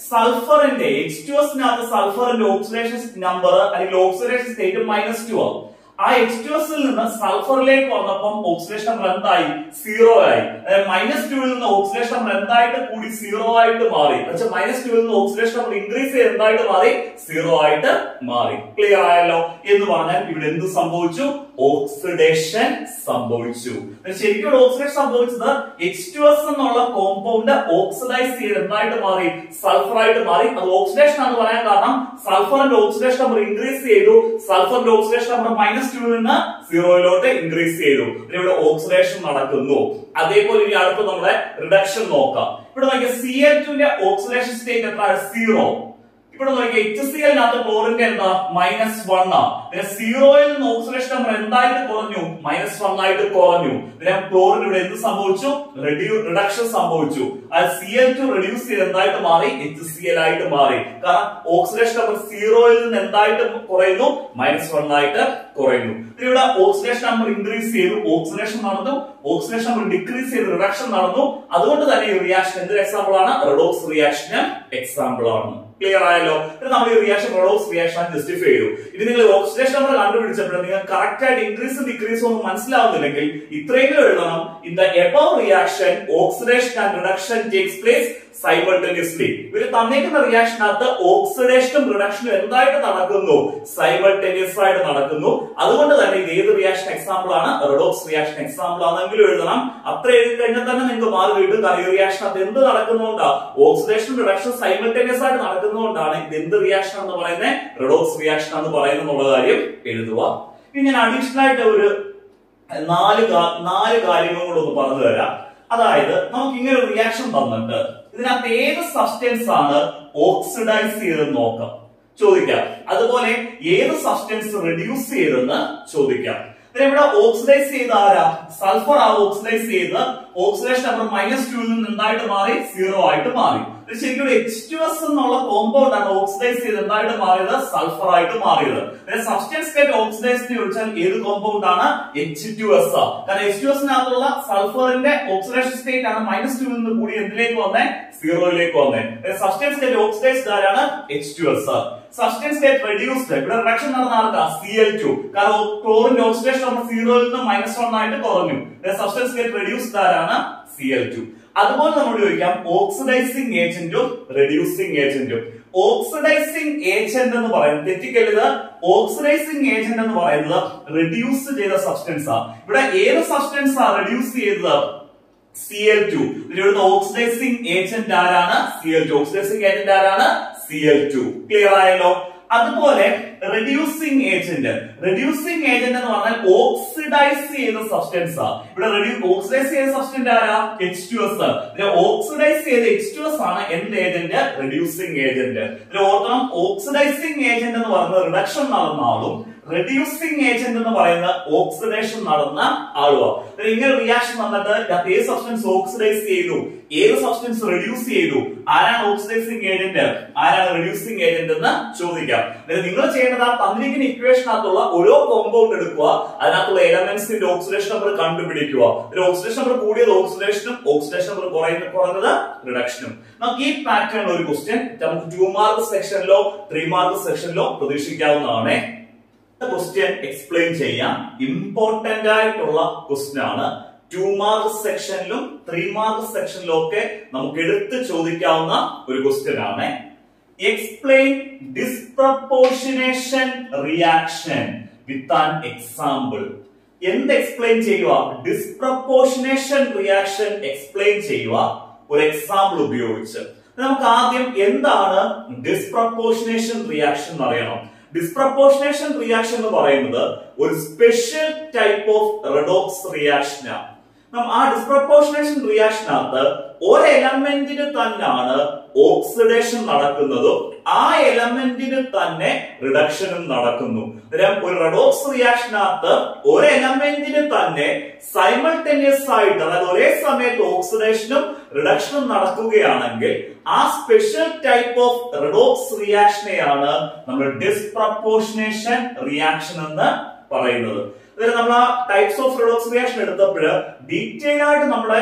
സൾഫറിന്റെ H2S സൾഫറിന്റെ ഓക്സിഡേഷൻ നമ്പർ അല്ലെങ്കിൽ ഓക്സിഡേഷൻ സ്റ്റേറ്റ് -2 ആവും. ആ H2S നിന്ന് സൾഫറിലേക്ക് വന്നപ്പം ഓക്സിഡേഷൻ നമ്പർ എന്തായി? 0 ആയി. -2 നിന്ന് ഓക്സിഡേഷൻ നമ്പർ എന്തായിട്ട് കൂടി? 0 ആയിട്ട് മാറി. -2 നിന്ന് ഓക്സിഡേഷൻ നമ്പർ ഇൻക്രീസ് ചെയ്ത് എന്തായിട്ട് മാറി? 0 ആയിട്ട് മാറി. ക്ലിയർ ആയല്ലോ? എന്ന് പറഞ്ഞാൽ ഇവിടെ എന്ത് സംഭവിച്ചു? ഓക്സിഡേഷൻ സംഭവിച്ചു. ശരിക്കും ഇവിടെ ഓക്സിഡേഷൻ സംഭവിച്ചത് H2S എന്നുള്ള കോമ്പൗണ്ട് ഓക്സിഡൈസ് ചെയ്ത് എന്തായിട്ട് മാറി? സൾഫർ ആയിട്ട് മാറി. അത് ഓക്സിഡേഷൻ ആണെന്ന് പറയാൻ കാരണം സൾഫറിന്റെ ഓക്സിഡേഷൻ നമ്പർ ഇൻക്രീസ് ചെയ്തു. സൾഫറിന്റെ ഓക്സിഡേഷൻ നമ്പർ -2 നിന്ന് 0 ഇൻക്രീസ് ചെയ്തു. ഇവിടെ ഓക്സിഡേഷൻ നടക്കുന്നു. അതേപോലെ ഇനി അടുത്ത് നമ്മളെ റിഡക്ഷൻ നോക്കാം. ഇവിടെ നോക്കിയാൽ Cl2 ന്റെ ഓക്സിഡേഷൻ സ്റ്റേറ്റ് എത്രയാണ്? 0. ഇവിടെ നോക്കിയാൽ HCl-നകത്ത് ക്ലോറിന്റെ എന്താ? -1 ആ. പിന്നെ 0-ൽ നിന്ന് ഓക്സിഡേഷൻ നമ്പർ എന്തായിട്ട് കുറഞ്ഞു? -1 ആയിട്ട് കുറഞ്ഞു. പിന്നെ ക്ലോറിൻ ഇവിടെ എന്ത് സംഭവിച്ചു? റിഡക്ഷൻ സംഭവിച്ചു. ആ Cl2 റെഡ്യൂസ് ചെയ്ത് എന്തായിട്ട് മാറി? HCl ആയിട്ട് മാറി. കാരണം ഓക്സിഡേഷൻ നമ്പർ 0-ൽ നിന്ന് എന്തായിട്ട് കുറയുന്നു? -1 ആയിട്ട് കുറയുന്നു. ഇവിടെ ഓക്സിഡേഷൻ നമ്പർ ഇൻക്രീസ് ചെയ്തു, ഓക്സിഡേഷൻ നടന്നു. ഓക്സിഡേഷൻ നമ്പർ ഡിക്രീസ് ചെയ്ത് റിഡക്ഷൻ നടന്നു. അതുകൊണ്ട് തന്നെ ഈ റിയാക്ഷൻ എന്തൊരു എക്സാമ്പിൾ ആണ്? റെഡോക്സ് റിയാക്ഷന് എക്സാമ്പിൾ ആണ്. ക്ലിയർ ആയല്ലോ? നമ്മൾ ഈ റിയാക്ഷൻ റെഡോക്സ് റിയാക്ഷൻ ജസ്റ്റിഫൈ ചെയ്തു. ഇത് നിങ്ങൾ ഓക്സിഡേഷൻ നമ്പർ കണ്ടുപിടിച്ചപ്പോൾ നിങ്ങൾ കറക്റ്റ് ആയിട്ട് ഇൻക്രീസും ഡിക്രീസും ഒന്നും മനസ്സിലാവുന്നില്ലെങ്കിൽ ഇത്രയെങ്കിലും എഴുതണം. In the above reaction oxidation and reduction takes place simultaneously. ഇവര് തന്നേക്കുന്ന റിയാക്ഷനകത്ത് ഓക്സിഡേഷനും റിഡക്ഷനും എന്തായിട്ട് നടക്കുന്നു? സൈമൾട്ടേനിയസ് ആയിട്ട് നടക്കുന്നു. അതുകൊണ്ട് തന്നെ ഇത് ഏത് റിയാക്ഷൻ എക്സാമ്പിൾ ആണ്? റെഡോക്സ് റിയാക്ഷൻ എക്സാമ്പിൾ ആണെങ്കിലും എഴുതണം. അത്ര എഴുതി കഴിഞ്ഞാൽ തന്നെ നിങ്ങൾക്ക് മാർക്ക് കിട്ടും. കാരണം ഈ റിയാക്ഷനകത്ത് എന്ത് നടക്കുന്നതുകൊണ്ടാണ്? ഓക്സിഡേഷൻ റിഡക്ഷൻ സൈമൾട്ടേനിയസ് ആയിട്ട് നടക്കുന്നതുകൊണ്ടാണ് ഇത് എന്ത് റിയാക്ഷൻ എന്ന് പറയുന്നത്? റെഡോക്സ് റിയാക്ഷൻ എന്ന് പറയുന്നത് എന്നുള്ള കാര്യം എഴുതുക. ഇനി ഞാൻ അഡീഷണൽ ആയിട്ട് ഒരു നാല് കാര്യങ്ങളും കൂടെ ഒന്ന് പറഞ്ഞു തരാം. അതായത് നമുക്ക് ഇങ്ങനെ ഒരു റിയാക്ഷൻ തന്നിട്ട് ഇതിനകത്ത് ഏത് സബ്സ്റ്റൻസ് ആണ് ഓക്സിഡൈസ് ചെയ്തെന്ന് നോക്കാം, ചോദിക്കാം. അതുപോലെ ഏത് സബ്സ്റ്റൻസ് റെഡ്യൂസ് ചെയ്തെന്ന് ചോദിക്കാം. ഇവിടെ ഓക്സിഡൈസ് ചെയ്ത ആരാ? സൾഫർ ആ ഓക്സിഡൈസ് ചെയ്ത് ഓക്സിഡേഷൻ നമ്പർ -2 നിന്ന് എന്തായിട്ട് മാറി? 0 ആയിട്ട് മാറി. ശരിക്കും H2S എന്നുള്ള കോമ്പൗണ്ട് ആണ് ഓക്സിഡൈസ് ചെയ്ത് എന്തായിട്ട് മാറിയത്? സൾഫർ ആയിട്ട് മാറിയത്. സബ്സ്റ്റൻസ് ഗെറ്റ് ഓക്സിഡൈസ് ചോദിച്ചാൽ ഏത് കോമ്പൗണ്ട് ആണ്? H2S ആ. കാരണം H2S-നകത്തുള്ള സൾഫറിന്റെ ഓക്സിഡേഷൻ സ്റ്റേറ്റ് ആണ് -2 നിന്ന് കൂടി എന്തിലേക്ക് വന്നേ? 0 വന്നേ. സബ്സ്റ്റൻസ് ഗെറ്റ് ഓക്സിഡൈസ്ഡ് ആരാണ്? H2S. സബ്സ്റ്റൻസ് ഗെറ്റ് റെഡ്യൂസ്ഡ്, ഇവിടെ റിഡക്ഷൻ നടന്ന ആൾക്കാ Cl2. കാരണം ക്ലോറിന്റെ ഓക്സിഡേഷൻ നമ്പർ 0-ൽ നിന്ന് -1 ആയിട്ട് കുറഞ്ഞു. സബ്സ്റ്റൻസ് ഗെറ്റ് റെഡ്യൂസ്ഡ് ആരാണ്? Cl2. അതുപോലെ നമ്മൾ ചോദിക്കാം ഓക്സിഡൈസിംഗ് ഏജന്റും റെഡ്യൂസിംഗ് ഏജന്റും. ഓക്സിഡൈസിംഗ് ഏജന്റ് എന്ന് പറയുന്നത് തെറ്റിക്കരുത്. ഓക്സിഡൈസിംഗ് ഏജന്റ് എന്ന് പറയുന്നത് റെഡ്യൂസ് ചെയ്ത സബ്സ്റ്റൻസ് ആ. ഇവിടെ ഏത് സബ്സ്റ്റൻസ് ആ റെഡ്യൂസ് ചെയ്തത്? Cl2. ഇവിടുത്തെ ഓക്സിഡൈസിംഗ് ഏജന്റ് ആരാണ്? Cl2. ഓക്സിഡൈസിംഗ് ഏജന്റ് ആരാണ്? Cl2. ക്ലിയർ ആയല്ലോ? അതുപോലെ റെഡ്യൂസിംഗ് ഏജന്റ്. റെഡ്യൂസിംഗ് ഏജന്റ് എന്ന് പറഞ്ഞാൽ ഓക്സിഡൈസ് ചെയ്ത സബ്സ്റ്റൻസ് ആ. ഇവിടെ ഓക്സിഡൈസ് ചെയ്ത സബ്സ്റ്റൻസ് ആരാ? H2S. ഓക്സിഡൈസ് ചെയ്ത H2S ആണ് എന്ത് ഏജന്റ്? Reducing agent. ഓർക്കണം, ഓക്സിഡൈസിംഗ് ഏജന്റ് എന്ന് പറയുന്നത് റിഡക്ഷൻ നടന്ന ആളും റെഡ്യൂസിംഗ് ഏജന്റ് എന്ന് പറയുന്ന ഓക്സിഡേഷൻ നടന്ന ആളുമാണ്. ഇങ്ങനെ റിയാക്ഷൻ വന്നിട്ട് ഏത് സബ്സ്റ്റൻസ് ഓക്സിഡൈസ് ചെയ്തു, ഏത് സബ്സ്റ്റൻസ് റെഡ്യൂസ് ചെയ്തു, ആരാണ് ഓക്സിഡൈസിംഗ് ഏജന്റ്, ആരാണ് റെഡ്യൂസിംഗ് ഏജന്റ് എന്ന് ചോദിക്കാം. നിങ്ങൾ ചെയ്യേണ്ടത് ആ തന്നിരിക്കുന്ന ഇക്വേഷനകത്തുള്ള ഓരോ കോമ്പൗണ്ട് എടുക്കുക, അതിനകത്തുള്ള എലമെന്റ്സിന്റെ ഓക്സിഡേഷൻ നമ്പർ കണ്ടുപിടിക്കുക. ഓക്സിഡേഷൻ നമ്പർ കൂടിയത് ഓക്സിഡേഷനും ഓക്സിഡേഷൻ നമ്പർ കുറഞ്ഞത് റിഡക്ഷനും. നമുക്ക് ഈ പാറ്റേൺ ഒരു ക്വസ്റ്റ്യൻ നമുക്ക് 2 മാർക്ക് സെക്ഷനിലോ 3 മാർക്ക് സെക്ഷനിലോ പ്രതീക്ഷിക്കാവുന്നതാണ്. ക്വസ്റ്റ്യൻ എക്സ്പ്ലെയിൻ ചെയ്യാം. ഇമ്പോർട്ടന്റ് ആയിട്ടുള്ള ക്വസ്റ്റ്യൻ ആണ്. 2 മാർക്ക് സെക്ഷനിലും 3 മാർക്ക് സെക്ഷനിലും ഒക്കെ നമുക്ക് എടുത്ത് ചോദിക്കാവുന്ന ഒരു ക്വസ്റ്റ്യൻ ആണ്. Explain disproportionation reaction with an example. എന്ത് എക്സ്പ്ലെയിൻ ചെയ്യുക? ഡിസ്പ്രപ്പോർഷനേഷൻ റിയാക്ഷൻ എക്സ്പ്ലെയിൻ ചെയ്യുക ഒരു എക്സാമ്പിൾ ഉപയോഗിച്ച്. നമുക്ക് ആദ്യം എന്താണ് ഡിസ്പ്രപ്പോർഷനേഷൻ റിയാക്ഷൻ എന്ന് അറിയണം. ഡിസ്പ്രപ്പോർഷനേഷൻ റിയാക്ഷൻ എന്ന് പറയുന്നത് ഒരു സ്പെഷ്യൽ ടൈപ്പ് ഓഫ് റെഡോക്സ് റിയാക്ഷനാണ്. ആ ഡിസ്പ്രപ്പോർഷനേഷൻ റിയാക്ഷനകത്ത് ഒരു എലമെന്റിന് തന്നെയാണ് ഓക്സിഡേഷൻ നടക്കുന്നതും ആ എലമെന്റിന് തന്നെ റിഡക്ഷനും നടക്കുന്നു. ഒരു റെഡോക്സ് റിയാക്ഷനകത്ത് ഒരു എലമെന്റിന് തന്നെ സൈമൾട്ടേനിയസ് ആയിട്ട്, അതായത് ഒരേ സമയത്ത് ഓക്സിഡേഷനും റിഡക്ഷനും നടക്കുകയാണെങ്കിൽ ആ സ്പെഷ്യൽ ടൈപ്പ് ഓഫ് റെഡോക്സ് റിയാക്ഷനെയാണ് നമ്മൾ ഡിസ്പ്രപ്പോർഷനേഷൻ റിയാക്ഷൻ എന്ന് പറയുന്നത്. നമ്മൾ ആ ടൈപ്സ് ഓഫ് റെഡോക്സ് റിയാക്ഷൻ എടുത്തപ്പോൾ ഡീറ്റെയിൽ ആയിട്ട് നമ്മുടെ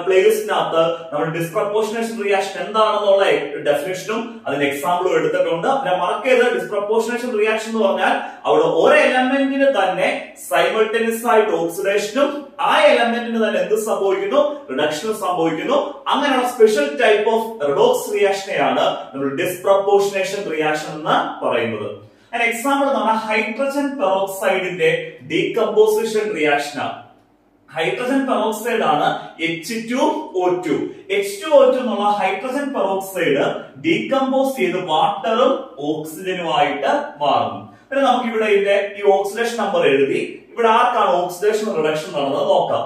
പ്ലേലിസ്റ്റിനകത്ത് നമ്മൾ ഡിസ്പ്രപ്പോർഷനേഷൻ റിയാക്ഷൻ എന്താണെന്നുള്ള ഡെഫിനേഷനും അതിന്റെ എക്സാമ്പിളും എടുത്തിട്ടുണ്ട്. പിന്നെ മാർക്ക് ചെയ്ത ഡിസ്പ്രപ്പോർഷനേഷൻ റിയാക്ഷൻ എന്ന് പറഞ്ഞാൽ അവിടെ ഒരു എലമെന്റിന് തന്നെ സൈമൾട്ടേനിയസ് ആയിട്ട് ഓക്സിഡേഷനും ആ എലമെന്റിന് തന്നെ എന്ത് സംഭവിക്കുന്നു? റിഡക്ഷനും സംഭവിക്കുന്നു. അങ്ങനെയുള്ള സ്പെഷ്യൽ ടൈപ്പ് ഓഫ് റെഡോക്സ് റിയാക്ഷനെയാണ് നമ്മൾ ഡിസ്പ്രപ്പോർഷനേഷൻ റിയാക്ഷൻ എന്ന് പറയുന്നത്. എക്സാമ്പിൾ എന്ന് പറഞ്ഞാൽ ഹൈഡ്രജൻ പെറോക്സൈഡിന്റെ ഡീകമ്പോസിഷൻ റിയാക്ഷനാണ്. ഹൈഡ്രജൻ പെറോക്സൈഡ് ആണ് H2O2. H2O2 എന്നുള്ള ഹൈഡ്രജൻ പെറോക്സൈഡ് ഡീകമ്പോസ് ചെയ്ത് വാട്ടറും ഓക്സിജനുമായിട്ട് മാറുന്നു. പിന്നെ നമുക്ക് ഇവിടെ ഇതിന്റെ ഈ ഓക്സിഡേഷൻ നമ്പർ എഴുതി ഇവിടെ ആർക്കാണ് ഓക്സിഡേഷൻ റിഡക്ഷൻ നടന്നത് നോക്കാം.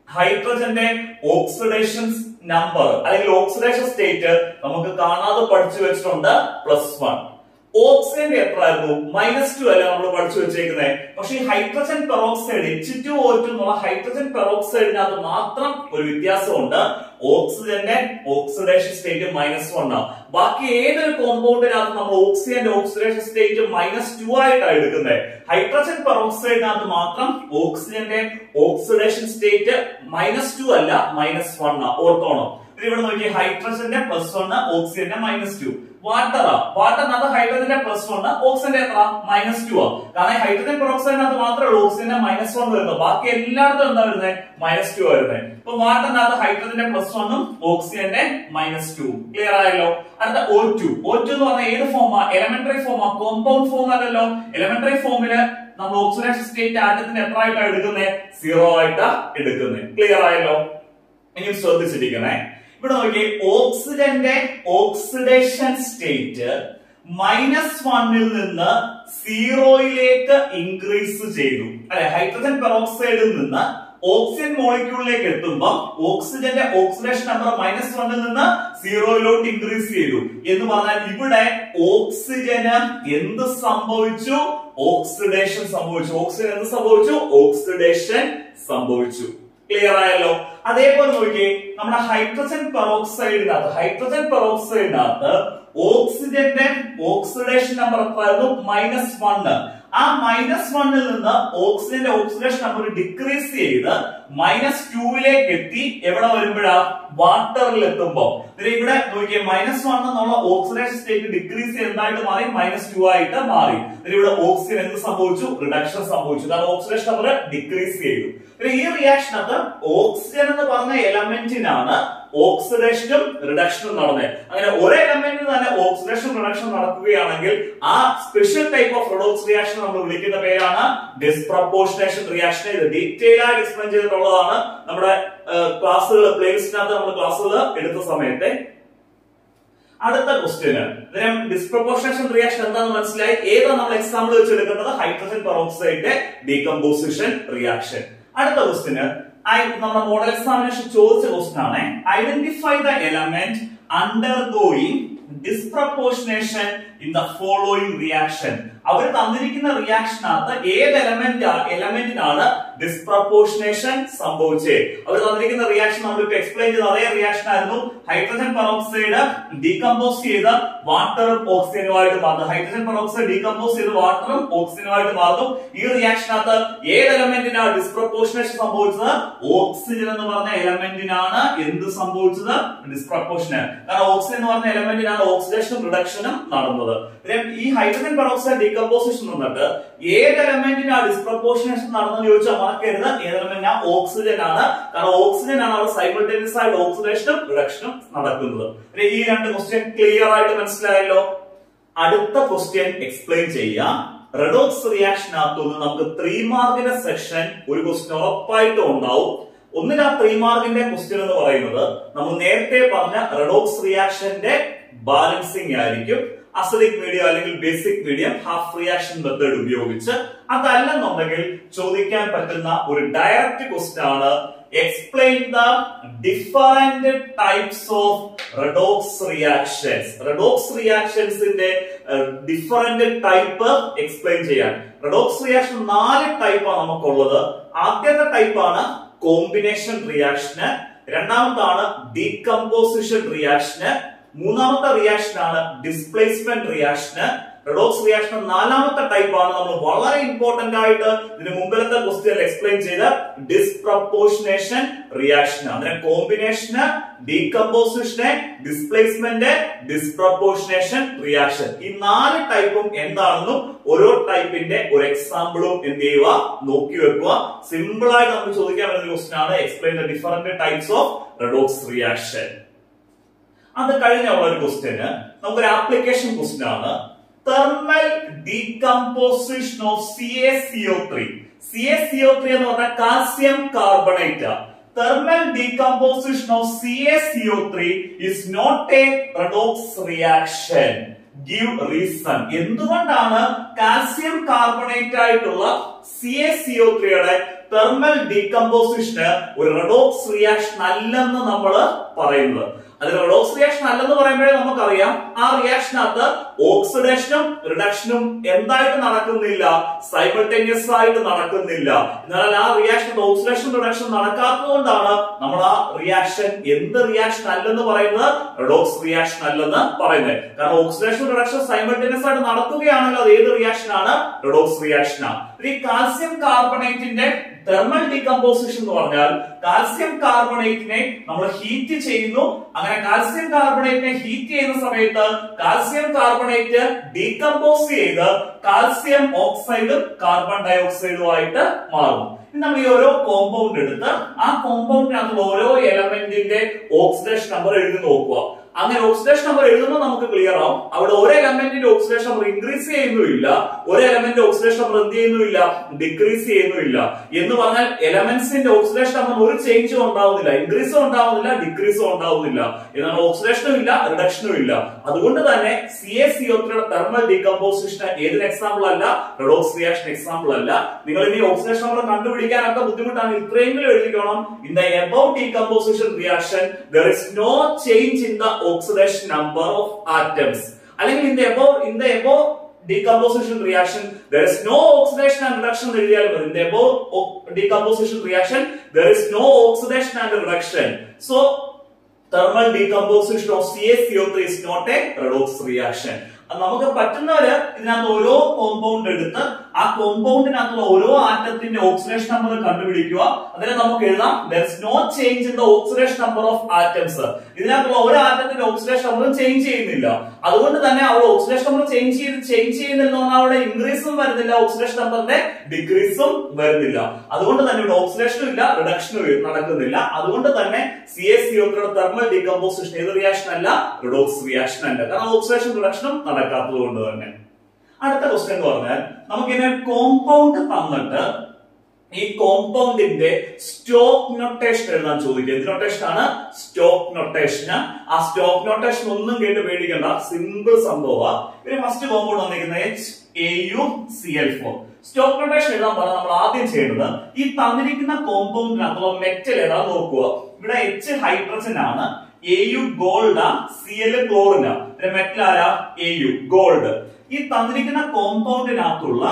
ഹൈഡ്രജന്റെ ഓക്സിഡേഷൻ നമ്പർ അല്ലെങ്കിൽ ഓക്സിഡേഷൻ സ്റ്റേറ്റ് നമുക്ക് കാണാതെ പഠിച്ചു വെച്ചിട്ടുണ്ട് +1. ഓക്സിജന്റെ എത്രയായിരുന്നു -2 അല്ലേ നമ്മൾ പഠിച്ചു വെച്ചേക്കുന്നത്. പക്ഷെ ഈ ഹൈഡ്രജൻ പെറോക്സൈഡ് H2O2 എന്നുള്ള ഹൈഡ്രജൻ പെറോക്സൈഡിനകത്ത് മാത്രം ഒരു വ്യത്യാസമുണ്ട്. ഓക്സിജന്റെ ഓക്സിഡേഷൻ സ്റ്റേറ്റ് -1 ആണ്. ബാക്കി ഏതൊരു കോമ്പൗണ്ടിനകത്ത് നമ്മൾ ഓക്സിജന്റെ ഓക്സിഡേഷൻ സ്റ്റേറ്റ് -2 ആയിട്ടാണ് എടുക്കുന്നത്. ഹൈഡ്രജൻ പെറോക്സൈഡിനകത്ത് മാത്രം ഓക്സിജന്റെ ഓക്സിഡേഷൻ സ്റ്റേറ്റ് -2 അല്ല -1 ആണ്. ഓർത്തോണം. ഇവിടെ നോക്കി ഹൈഡ്രജന്റെ +1 ഓക്സിജന്റെ -2. വാട്ടറിനകത്ത് ഹൈഡ്രജന്റെ +1 ഓക്സിജന്റെ എത്ര -2 ആണ്. കാരണം ഹൈഡ്രജൻ പെറോക്സൈഡിനകത്ത് മാത്രമേ ഉള്ളൂ ഓക്സിജന്റെ -1 വരുന്നത്. ബാക്കി എല്ലായിടത്തും എന്താ വരുന്നത് -2 വരുന്നത്. ഇപ്പൊ വാട്ടറിനകത്ത് ഹൈഡ്രജന്റെ +1 ഓക്സിജന്റെ -2. ക്ലിയർ ആയല്ലോ. അടുത്ത O2 എന്ന് പറഞ്ഞാൽ ഏത് FOMAA? Elementary FOMAA, compound form അല്ലല്ലോ. എലമെന്ററി ഫോമില് നമ്മൾ ഓക്സിഡേഷൻ സ്റ്റേറ്റ് ആറ്റത്തിന് എത്ര ആയിട്ടാണ് എടുക്കുന്നത്? 0 ആയിട്ടാ എടുക്കുന്നത്. ക്ലിയർ ആയല്ലോ. ഇനി ശ്രദ്ധിച്ചിരിക്കണേ. ഇവിടെ നോക്കി ഓക്സിജന്റെ ഓക്സിഡേഷൻ സ്റ്റേറ്റ് -1 നിന്ന് 0 ഇൻക്രീസ് ചെയ്തു അല്ലെ. ഹൈഡ്രജൻ പെറോക്സൈഡിൽ നിന്ന് ഓക്സിജൻ മോളിക്യൂളിലേക്ക് എത്തുമ്പോൾ ഓക്സിജന്റെ ഓക്സിഡേഷൻ നമ്പർ -1 നിന്ന് 0 ഇൻക്രീസ് ചെയ്തു എന്ന് പറഞ്ഞാൽ ഇവിടെ ഓക്സിജന് എന്ത് സംഭവിച്ചു? ഓക്സിഡേഷൻ സംഭവിച്ചു. ഓക്സിജൻ എന്ത് സംഭവിച്ചു? ഓക്സിഡേഷൻ സംഭവിച്ചു. ക്ലിയർ ആയല്ലോ. അതേപോലെ നോക്കിയേ നമ്മുടെ ഹൈഡ്രജൻ പെറോക്സൈഡിനകത്ത് ഓക്സിജന്റെ ഓക്സിഡേഷൻ നമ്പർ എത്രയായിരുന്നു? -1. ആ -1 നിന്ന് ഓക്സിജന്റെ ഓക്സിഡേഷൻ നമ്പർ ഡിക്രീസ് ചെയ്ത് -2 എത്തി. എവിടെ വരുമ്പോഴാ? വാട്ടറിൽ എത്തുമ്പോ. ഇവിടെ നോക്കിയേ -1 എന്നുള്ള ഓക്സിഡേഷൻ സ്റ്റേറ്റ് ഡിക്രീസ് എന്തായിട്ട് മാറി? -2 ആയിട്ട് മാറി. ഇവിടെ ഓക്സിജൻ എന്ത് സംഭവിച്ചു? റിഡക്ഷൻ സംഭവിച്ചു. കാരണം ഓക്സിഡേഷൻ നമ്പർ ഡിക്രീസ് ചെയ്തു. ഈ റിയാക്ഷനകത്ത് ഓക്സിജൻ എന്ന് പറഞ്ഞ എലമെന്റിനാണ് ഓക്സിഡേഷനും റിഡക്ഷനും നടന്നത്. അങ്ങനെ ഒരു എലമെന്റിന് തന്നെ ഓക്സിഡേഷൻ റിഡക്ഷൻ നടക്കുകയാണെങ്കിൽ ആ special type of redox reaction നമ്മൾ വിളിക്കുന്ന പേരാണ് ഡിസ്പ്രപ്പോർഷനേഷൻ റിയാക്ഷൻ. ഇത് ഡീറ്റെയിൽ ആയിട്ട് എക്സ്പ്ലെയിൻ ചെയ്തിട്ടുള്ളതാണ് നമ്മുടെ ക്ലാസ്സുകൾ, പ്ലേലിസ്റ്റിനകത്ത് നമ്മൾ ക്ലാസ്സുകൾ എടുത്ത സമയത്തെ. അടുത്ത ക്വസ്റ്റ്യന് ഡിസ്പ്രപ്പോർഷനേഷൻ റിയാക്ഷൻ എന്താണെന്ന് മനസ്സിലായി. ഏതാണ് നമ്മൾ എക്സാമ്പിൾ വെച്ച് എടുക്കുന്നത്? ഹൈഡ്രജൻ പെറോക്സൈഡിന്റെ ഡീകമ്പോസിഷൻ റിയാക്ഷൻ. അടുത്ത ക്വസ്റ്റ്യന് നമ്മുടെ മോഡൽ എക്സാമിനേഷൻ ചോദിച്ച ക്വസ്റ്റ്യൻ ആണ്. Identify the element undergoing disproportionation in the following reaction. അവർ തന്നിരിക്കുന്ന റിയാക്ഷനകത്ത് ഏത് എലമെന്റിനാണ് ഡിസ്പ്രപ്പോർഷനേഷൻ സംഭവിച്ചത്? അവർ തന്നിരിക്കുന്ന റിയാക്ഷൻ നമ്മളിപ്പോ എക്സ്പ്ലെയിൻ ചെയ്ത അതേ റിയാക്ഷൻ ആയിരുന്നു. ഹൈഡ്രജൻ പെറോക്സൈഡ് ഡീകമ്പോസ് ചെയ്ത് വാട്ടറും ഓക്സിജനുമായിട്ട് മാറുന്നു. ഹൈഡ്രജൻ പെറോക്സൈഡ് ഡീകമ്പോസ് ചെയ്ത് വാട്ടറും ഓക്സിജനുമായിട്ട് മാറുന്നു. ഈ റിയാക്ഷനകത്ത് ഏത് എലമെന്റിനാണ് ഡിസ്പ്രപ്പോർഷനേഷൻ സംഭവിച്ചത്? ഓക്സിജൻ എന്ന് പറഞ്ഞ എലമെന്റിനാണ് എന്ത് സംഭവിച്ചത്? ഡിസ്പ്രപ്പോർഷൻ. കാരണം ഓക്സിജൻ എന്ന് പറഞ്ഞ എലമെന്റിനാണ് ഓക്സിഡേഷനും റിഡക്ഷനും നടന്നത്. ഈ ഹൈഡ്രജൻ പെറോക്സൈഡ് ഡീകമ്പോസിഷൻ വന്നിട്ട് ഏത് എലമെന്റിനാണ് ഡിസ്പ്രപ്പോർഷനേഷൻ നടന്നെന്ന് ചോദിച്ചാൽ മറക്കരുത് ഏത് എലമെന്റിനാ? ഓക്സിജൻ ആണ്. കാരണം ഓക്സിജൻ ആണ് അവിടെ സൈമൾട്ടേനിയസ് ആയിട്ട് ഓക്സിഡേഷനും റിഡക്ഷനും നടക്കുന്നത്. ഈ രണ്ട് ക്വസ്റ്റ്യൻ ക്ലിയർ ആയിട്ട് മനസ്സിലായല്ലോ. അടുത്ത ക്വസ്റ്റ്യൻ എക്സ്പ്ലെയിൻ ചെയ്യാം. റെഡോക്സ് റിയാക്ഷനകത്തുനിന്ന് നമുക്ക് 3 മാർക്കിന്റെ സെക്ഷൻ ഒരു ക്വസ്റ്റ്യൻ ഉറപ്പായിട്ടും ഉണ്ടാവും. ഒന്നിന് ആ 3 മാർക്കിന്റെ ക്വസ്റ്റ്യൻ എന്ന് പറയുന്നത് നമ്മൾ നേരത്തെ പറഞ്ഞ റെഡോക്സ് റിയാക്ഷന്റെ ബാലൻസിങ് ആയിരിക്കും. അസിഡിക് മീഡിയം അല്ലെങ്കിൽ basic medium half reaction method ഉപയോഗിച്ച്. അതല്ലെന്നുണ്ടെങ്കിൽ ചോദിക്കാൻ പറ്റുന്ന ഒരു ഡയറക്റ്റ് ക്വസ്റ്റ്യൻ ആണ്. Explain the different types of redox reactions. Redox റിയാക്ഷൻസിന്റെ ഡിഫറന്റ് ടൈപ്പ് എക്സ്പ്ലെയിൻ ചെയ്യാൻ. റെഡോക്സ് റിയാക്ഷൻ 4 ടൈപ്പാണ് നമുക്കുള്ളത്. ആദ്യത്തെ ടൈപ്പാണ് കോമ്പിനേഷൻ റിയാക്ഷന്, രണ്ടാമത്താണ് ഡീകമ്പോസിഷൻ റിയാക്ഷന്, മൂന്നാമത്തെ റിയാക്ഷൻ ആണ് ഡിസ്പ്ലേസ്മെന്റ് റിയാക്ഷന്. റെഡോക്സ് റിയാക്ഷൻ 4ാമത്തെ ടൈപ്പാണ് നമ്മൾ വളരെ ഇമ്പോർട്ടന്റ് ആയിട്ട് ഇതിന് മുമ്പിലത്തെ ക്വസ്റ്റ്യൻ എക്സ്പ്ലെയിൻ ചെയ്ത ഡിസ്പ്രപ്പോർഷനേഷൻ റിയാക്ഷൻ. അതിനെ കോമ്പിനേഷന്, ഡീകമ്പോസിഷന്, ഡിസ്പ്ലേസ്മെന്റ്, ഡിസ്പ്രപ്പോർഷനേഷൻ റിയാക്ഷൻ. ഈ 4 ടൈപ്പും എന്താണെന്നും ഓരോ ടൈപ്പിന്റെ ഒരു എക്സാമ്പിളും എന്ത് ചെയ്യുക? നോക്കി വെക്കുക. സിമ്പിൾ ആയിട്ട് നമുക്ക് ചോദിക്കാൻ പറ്റുന്ന ക്വസ്റ്റ്യൻ ആണ് explain the different types of redox reaction. അത് കഴിഞ്ഞുള്ള ഒരു ക്വസ്റ്റ്യന് നമുക്കൊരു ആപ്ലിക്കേഷൻ ക്വസ്റ്റ്യൻ ആണ്. Thermal decomposition of CaCO3. CaCO3 എന്ന് പറഞ്ഞാൽ calcium carbonate. Thermal decomposition of CaCO3 is not a redox reaction. give reason. എന്തുകൊണ്ടാണ് കാൽസ്യം കാർബണേറ്റ് ആയിട്ടുള്ള CaCO3 യുടെ തെർമൽ ഡീകമ്പോസിഷന് ഒരു റെഡോക്സ് റിയാക്ഷൻ അല്ലെന്ന് നമ്മൾ പറയുന്നത്? അത് റെഡോക്സ് റിയാക്ഷൻ അല്ലെന്ന് പറയുമ്പോഴേ നമുക്കറിയാം ആ റിയാക്ഷനകത്ത് ഓക്സിഡേഷനും റിഡക്ഷനും എന്തായിട്ട് നടക്കുന്നില്ല, സൈമൾട്ടേനിയസ് ആയിട്ട് നടക്കുന്നില്ല. എന്നാൽ ആ റിയാക്ഷൻ ഓക്സിഡേഷൻ റിഡക്ഷൻ നടക്കാത്തത് കൊണ്ടാണ് നമ്മൾ ആ റിയാക്ഷൻ എന്ത് റിയാക്ഷൻ അല്ലെന്ന് പറയുന്നത്? റെഡോക്സ് റിയാക്ഷൻ അല്ലെന്ന് പറയുന്നത്. കാരണം ഓക്സിഡേഷൻ റിഡക്ഷൻ സൈമൾട്ടേനിയസ് ആയിട്ട് നടക്കുകയാണെങ്കിൽ അത് ഏത് റിയാക്ഷൻ ആണ്? റെഡോക്സ് റിയാക്ഷൻ ആണ്. ഈ കാൽസ്യം കാർബണേറ്റിന്റെ തെർമൽ ഡീകമ്പോസിഷൻ എന്ന് പറഞ്ഞാൽ കാൽസ്യം കാർബണേറ്റിനെ നമ്മൾ ഹീറ്റ് ചെയ്യുന്നു. അങ്ങനെ കാൽസ്യം കാർബണേറ്റിനെ ഹീറ്റ് ചെയ്യുന്ന സമയത്ത് കാൽസ്യം കാർബണേറ്റ് ഡീകമ്പോസ് ചെയ്ത് കാൽസ്യം ഓക്സൈഡും കാർബൺ ഡയോക്സൈഡും ആയിട്ട് മാറും. നമ്മൾ ഈ ഓരോ കോമ്പൗണ്ട് എടുത്ത് ആ കോമ്പൗണ്ടിനകത്തുള്ള ഓരോ എലമെന്റിന്റെ ഓക്സിഡേഷൻ നമ്പർ എഴുതി നോക്കുക. അങ്ങനെ ഓക്സിഡേഷൻ നമ്പർ എഴുതുമ്പോൾ നമുക്ക് ക്ലിയർ ആവും അവിടെ ഒരു എലമെന്റിന്റെ ഓക്സിഡേഷൻ നമ്പർ ഇൻക്രീസ് ചെയ്യുന്നുമില്ല, ഒരു എലമെന്റ് ഓക്സിഡേഷൻ നമ്പർ എന്ത് ചെയ്യുന്നുമില്ല, ഡിക്രീസ് ചെയ്യുന്നുമില്ല. എന്ന് പറഞ്ഞാൽ എലമെന്റ്സിന്റെ ഓക്സിഡേഷൻ നമ്പർ ഒരു ചേഞ്ചും ഉണ്ടാവുന്നില്ല, ഇൻക്രീസും ഉണ്ടാവുന്നില്ല, ഡിക്രീസും ഉണ്ടാവുന്നില്ല. എന്നാൽ ഓക്സിഡേഷനും ഇല്ല, റിഡക്ഷനും ഇല്ല. അതുകൊണ്ട് തന്നെ CaCO3 തെർമൽ ഡീകമ്പോസിഷൻ ഏതിന് എക്സാമ്പിൾ അല്ല? റെഡോക്സ് റിയാക്ഷൻ എക്സാമ്പിൾ അല്ല. നിങ്ങൾ ഇനി ഓക്സിഡേഷൻ നമ്പർ കണ്ടുപിടിക്കാനൊക്കെ ബുദ്ധിമുട്ടാണ്, ഇത്രയെങ്കിലും എഴുതിക്കണം. In the above decomposition reaction there is no change in the oxidation number of atoms. അല്ലെങ്കിൽ in the above decomposition reaction there is no oxidation and reduction എഴുതിയാലും മതി. In the above decomposition reaction there is no oxidation and reduction. So thermal decomposition of CaCO3 is not a redox reaction. നമുക്ക് പറ്റുന്നവര് ഇതിനകത്ത് ഓരോ compound എടുത്ത് ആ കോമ്പൗണ്ടിനകത്തുള്ള ഓരോ ആറ്റത്തിന്റെ oxidation number കണ്ടുപിടിക്കുക. അതിനെ നമുക്ക് എഴുതാം there is no change in the oxidation number of atoms. ഇതിനകത്തുള്ള ഒരു ആറ്റത്തിന്റെ ഓക്സിഡേഷൻ നമ്പറും ചേഞ്ച് ചെയ്യുന്നില്ല. അതുകൊണ്ട് തന്നെ അവിടെ ഓക്സിഡേഷൻ നമ്പർ ചേഞ്ച് ചെയ്യുന്നില്ല, അവിടെ ഇൻക്രീസും വരുന്നില്ല, ഓക്സിഡേഷൻ നമ്പറിന്റെ ഡിക്രീസും വരുന്നില്ല. അതുകൊണ്ട് തന്നെ ഇവിടെ ഓക്സിഡേഷനും ഇല്ല, റിഡക്ഷനും നടക്കുന്നില്ല. അതുകൊണ്ട് തന്നെ CaCO3 തെർമൽ ഡീകമ്പോസിഷൻ ഏത് റിയാക്ഷൻ അല്ല? റിഡോക്സ് റിയാക്ഷൻ അല്ല. കാരണം ഓക്സിഡേഷൻ റിഡക്ഷനും നടക്കാത്തത് കൊണ്ട് തന്നെ. അടുത്ത ക്വസ്റ്റ്യൻ എന്ന് പറഞ്ഞാൽ നമുക്കിങ്ങനെ കോമ്പൗണ്ട് തന്നിട്ട് ഈ കോമ്പൗണ്ടിന്റെ സ്റ്റോക്ക് നൊട്ടേഷൻ എഴുതാൻ ചോദിക്കുക. എന്ത് നൊട്ടേഷൻ ആണ്? Stock notation. ആ സ്റ്റോക്ക് നൊട്ടേഷൻ ഒന്നും കേട്ട് പേടിക്കണ്ട, സിമ്പിൾ സംഭവമാണ്. ഇവര് ഫസ്റ്റ് കോമ്പൗണ്ട് വന്നിരിക്കുന്നത് HAuCl4. സ്റ്റോക്ക് നൊട്ടേഷൻ എഴുതാൻ പറഞ്ഞാൽ നമ്മൾ ആദ്യം ചെയ്യേണ്ടത് ഈ തന്നിരിക്കുന്ന കോമ്പൗണ്ടിനകത്തുള്ള മെറ്റൽ ഏതാ നോക്കുക. ഇവിടെ H ഹൈഡ്രജൻ ആണ്, Au gold, Cl chlorine. Metal ആരാ? Au gold. ഈ തന്നിരിക്കുന്ന കോമ്പൗണ്ടിനകത്തുള്ള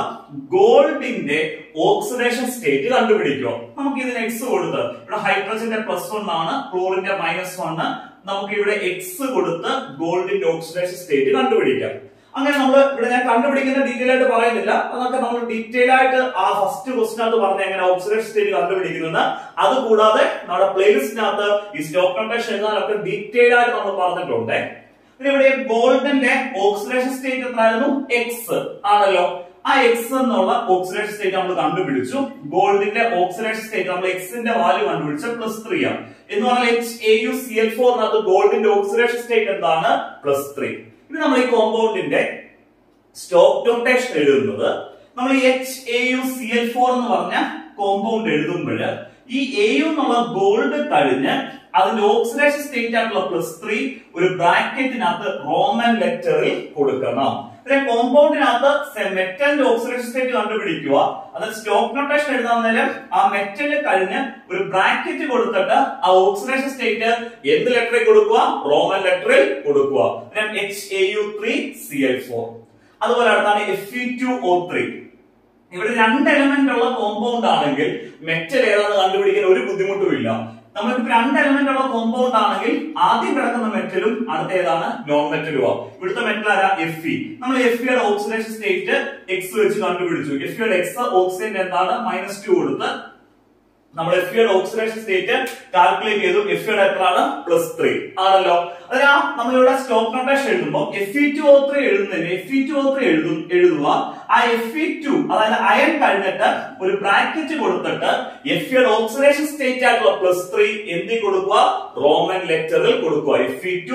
ഗോൾഡിന്റെ ഓക്സിഡേഷൻ സ്റ്റേറ്റ് കണ്ടുപിടിക്കുക. നമുക്ക് ഇതിന് എക്സ് കൊടുത്ത് ഇവിടെ ഹൈഡ്രജന്റെ +1 ആണ്, ക്ലോറിന്റെ -1. നമുക്ക് ഇവിടെ എക്സ് കൊടുത്ത് ഗോൾഡിന്റെ ഓക്സിഡേഷൻ സ്റ്റേറ്റ് കണ്ടുപിടിക്കാം. അങ്ങനെ നമ്മൾ ഇവിടെ ഞാൻ കണ്ടുപിടിക്കുന്ന ഡീറ്റെയിൽ ആയിട്ട് പറയുന്നില്ല, അതൊക്കെ നമ്മൾ ഡീറ്റെയിൽ ആയിട്ട് ആ ഫസ്റ്റ് ക്വസ്റ്റിനകത്ത് പറഞ്ഞ എങ്ങനെ ഓക്സിഡേഷൻ സ്റ്റേറ്റ് കണ്ടുപിടിക്കുന്നത്. അതുകൂടാതെ നമ്മുടെ പ്ലേലിസ്റ്റിനകത്ത് ഈ സ്റ്റോക്ക് നൊട്ടേഷൻ എഴുതാനൊക്കെ ഡീറ്റെയിൽ ആയിട്ട് നമ്മൾ പറഞ്ഞിട്ടുണ്ട്. ഇവിടെ ഗോൾഡിന്റെ ഓക്സിഡേഷൻ സ്റ്റേറ്റ് എത്രയായിരുന്നു? എക്സ് ആണല്ലോ. ആ എക്സ് എന്നുള്ള ഓക്സിഡേഷൻ സ്റ്റേറ്റ് നമ്മൾ കണ്ടുപിടിച്ചു. ഗോൾഡിന്റെ ഓക്സിഡേഷൻ സ്റ്റേറ്റ് നമ്മൾ എക്സിന്റെ വാല്യൂ കണ്ടുപിടിച്ച +3 ആണ്. എന്ന് പറഞ്ഞാൽ HAuCl4 ഗോൾഡിന്റെ ഓക്സിഡേഷൻ സ്റ്റേറ്റ് എന്താണ്? +3. ഇത് നമ്മൾ ഈ കോമ്പൗണ്ടിന്റെ സ്റ്റോക്ക് നൊട്ടേഷൻ എഴുതുന്നത് നമ്മൾ HAuCl4 എന്ന് പറഞ്ഞ കോമ്പൗണ്ട് എഴുതുമ്പോൾ ഈ Au എന്നുള്ള ഗോൾഡ് കഴിഞ്ഞ് അതിന്റെ ഓക്സിഡേഷൻ സ്റ്റേറ്റ് ആയിട്ടുള്ള +3 ഒരു ബ്രാക്കറ്റിനകത്ത് റോമൻ ലെറ്ററിൽ കൊടുക്കണം. കോമ്പൗണ്ടിനകത്ത് മെറ്റലിന്റെ ഓക്സിഡേഷൻ സ്റ്റേറ്റ് കണ്ടുപിടിക്കുക. അത് സ്റ്റോക്ക് നൊട്ടേഷൻ എഴുതാൻ നേരം ആ മെറ്റല് കഴിഞ്ഞ് ഒരു ബ്രാക്കറ്റ് കൊടുത്തിട്ട് ആ ഓക്സിഡേഷൻ സ്റ്റേറ്റ് എന്ത് ലെറ്ററിൽ കൊടുക്കുക? റോമൻ ലെറ്ററിൽ കൊടുക്കുക. HAu3Cl4. അതുപോലെ അടുത്താണ് Fe2O3. ഇവിടെ 2 എലമെന്റ് ഉള്ള കോമ്പൗണ്ട് ആണെങ്കിൽ മെറ്റൽ ഏതാണെന്ന് കണ്ടുപിടിക്കാൻ ഒരു ബുദ്ധിമുട്ടുമില്ല. നമ്മൾക്ക് 2 എലമെന്റ് ഉള്ള കോമ്പൗണ്ട് ആണെങ്കിൽ ആദ്യം കിടക്കുന്ന മെറ്റലും അടുത്ത ഏതാണ്? നോൺ മെറ്റലുമാണ്. ഇവിടുത്തെ മെറ്റൽ ആരാ? Fe. നമ്മൾ Feയുടെ ഓക്സിഡേഷൻ സ്റ്റേറ്റ് എക്സ് വെച്ച് കണ്ടുപിടിച്ചു. Feയുടെ എക്സ് ഓക്സിജൻ എന്താണ്? -2 കൊടുത്ത് നമ്മൾ Feയുടെ ഓക്സിഡേഷൻ സ്റ്റേറ്റ് കാൽക്കുലേറ്റ് ചെയ്തു. Feയുടെ എത്രയാണ്? +3 ആണല്ലോ. നമ്മളിവിടെ സ്റ്റോക്ക് നൊട്ടേഷൻ എഴുതുമ്പോൾ Fe2O3 എഴുതുന്നതിന് Fe2O3 എഴുതുക. ആ Fe2 അതായത് അയൺ കഴിഞ്ഞിട്ട് ഒരു ബ്രാക്കറ്റ് കൊടുത്തിട്ട് Fe ഓക്സിഡേഷൻ സ്റ്റേറ്റ് ആയിട്ടുള്ള +3 എന്തി കൊടുക്കുക, റോമൻ ലെറ്ററിൽ കൊടുക്കുക. Fe2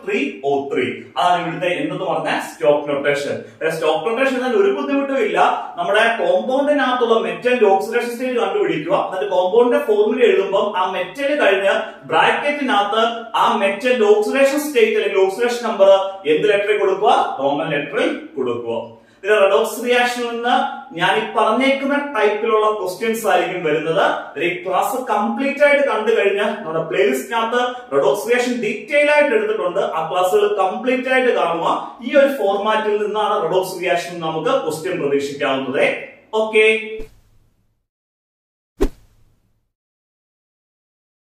3O3 അതാണ് ഇവിടുത്തെ എന്തെന്ന് പറഞ്ഞ സ്റ്റോക്ക് നൊട്ടേഷൻ. സ്റ്റോക്ക് നൊട്ടേഷൻ എന്നാൽ ഒരു ബുദ്ധിമുട്ടും ഇല്ല. നമ്മുടെ കോമ്പൗണ്ടിനകത്തുള്ള മെറ്റലിന്റെ ഓക്സിഡേഷൻ സ്റ്റേറ്റ് കണ്ടുപിടിക്കുക. എന്നിട്ട് കോമ്പൗണ്ടിന്റെ ഫോർമുല എഴുതുമ്പോൾ ആ മെറ്റൽ കഴിഞ്ഞ് ബ്രാക്കറ്റിനകത്ത് ആ മെറ്റലിന്റെ ഓക്സിഡേഷൻ സ്റ്റേറ്റ് അല്ലെങ്കിൽ ഓക്സിഡേഷൻ നമ്പർ എന്ത് ലെറ്ററിൽ കൊടുക്കുക, റോമൻ ലെറ്ററിൽ കൊടുക്കുക. ഇതിന്റെ റെഡോക്സ് റിയാക്ഷനിൽ നിന്ന് ഞാൻ ഈ പറഞ്ഞേക്കുന്ന ടൈപ്പിലുള്ള ക്വസ്റ്റ്യൻസ് ആയിരിക്കും വരുന്നത്. ഈ ക്ലാസ് കംപ്ലീറ്റ് ആയിട്ട് കണ്ടു കഴിഞ്ഞാൽ നമ്മുടെ പ്ലേലിസ്റ്റിനകത്ത് റെഡോക്സ് റിയാക്ഷൻ ഡീറ്റെയിൽ ആയിട്ട് എടുത്തിട്ടുണ്ട്. ആ ക്ലാസ്സുകൾ കംപ്ലീറ്റ് ആയിട്ട് കാണുക. ഈ ഒരു ഫോർമാറ്റിൽ നിന്നാണ് റെഡോക്സ് റിയാക്ഷൻ നമുക്ക് ക്വസ്റ്റ്യൻ പ്രതീക്ഷിക്കാവുന്നത്. ഓക്കെ.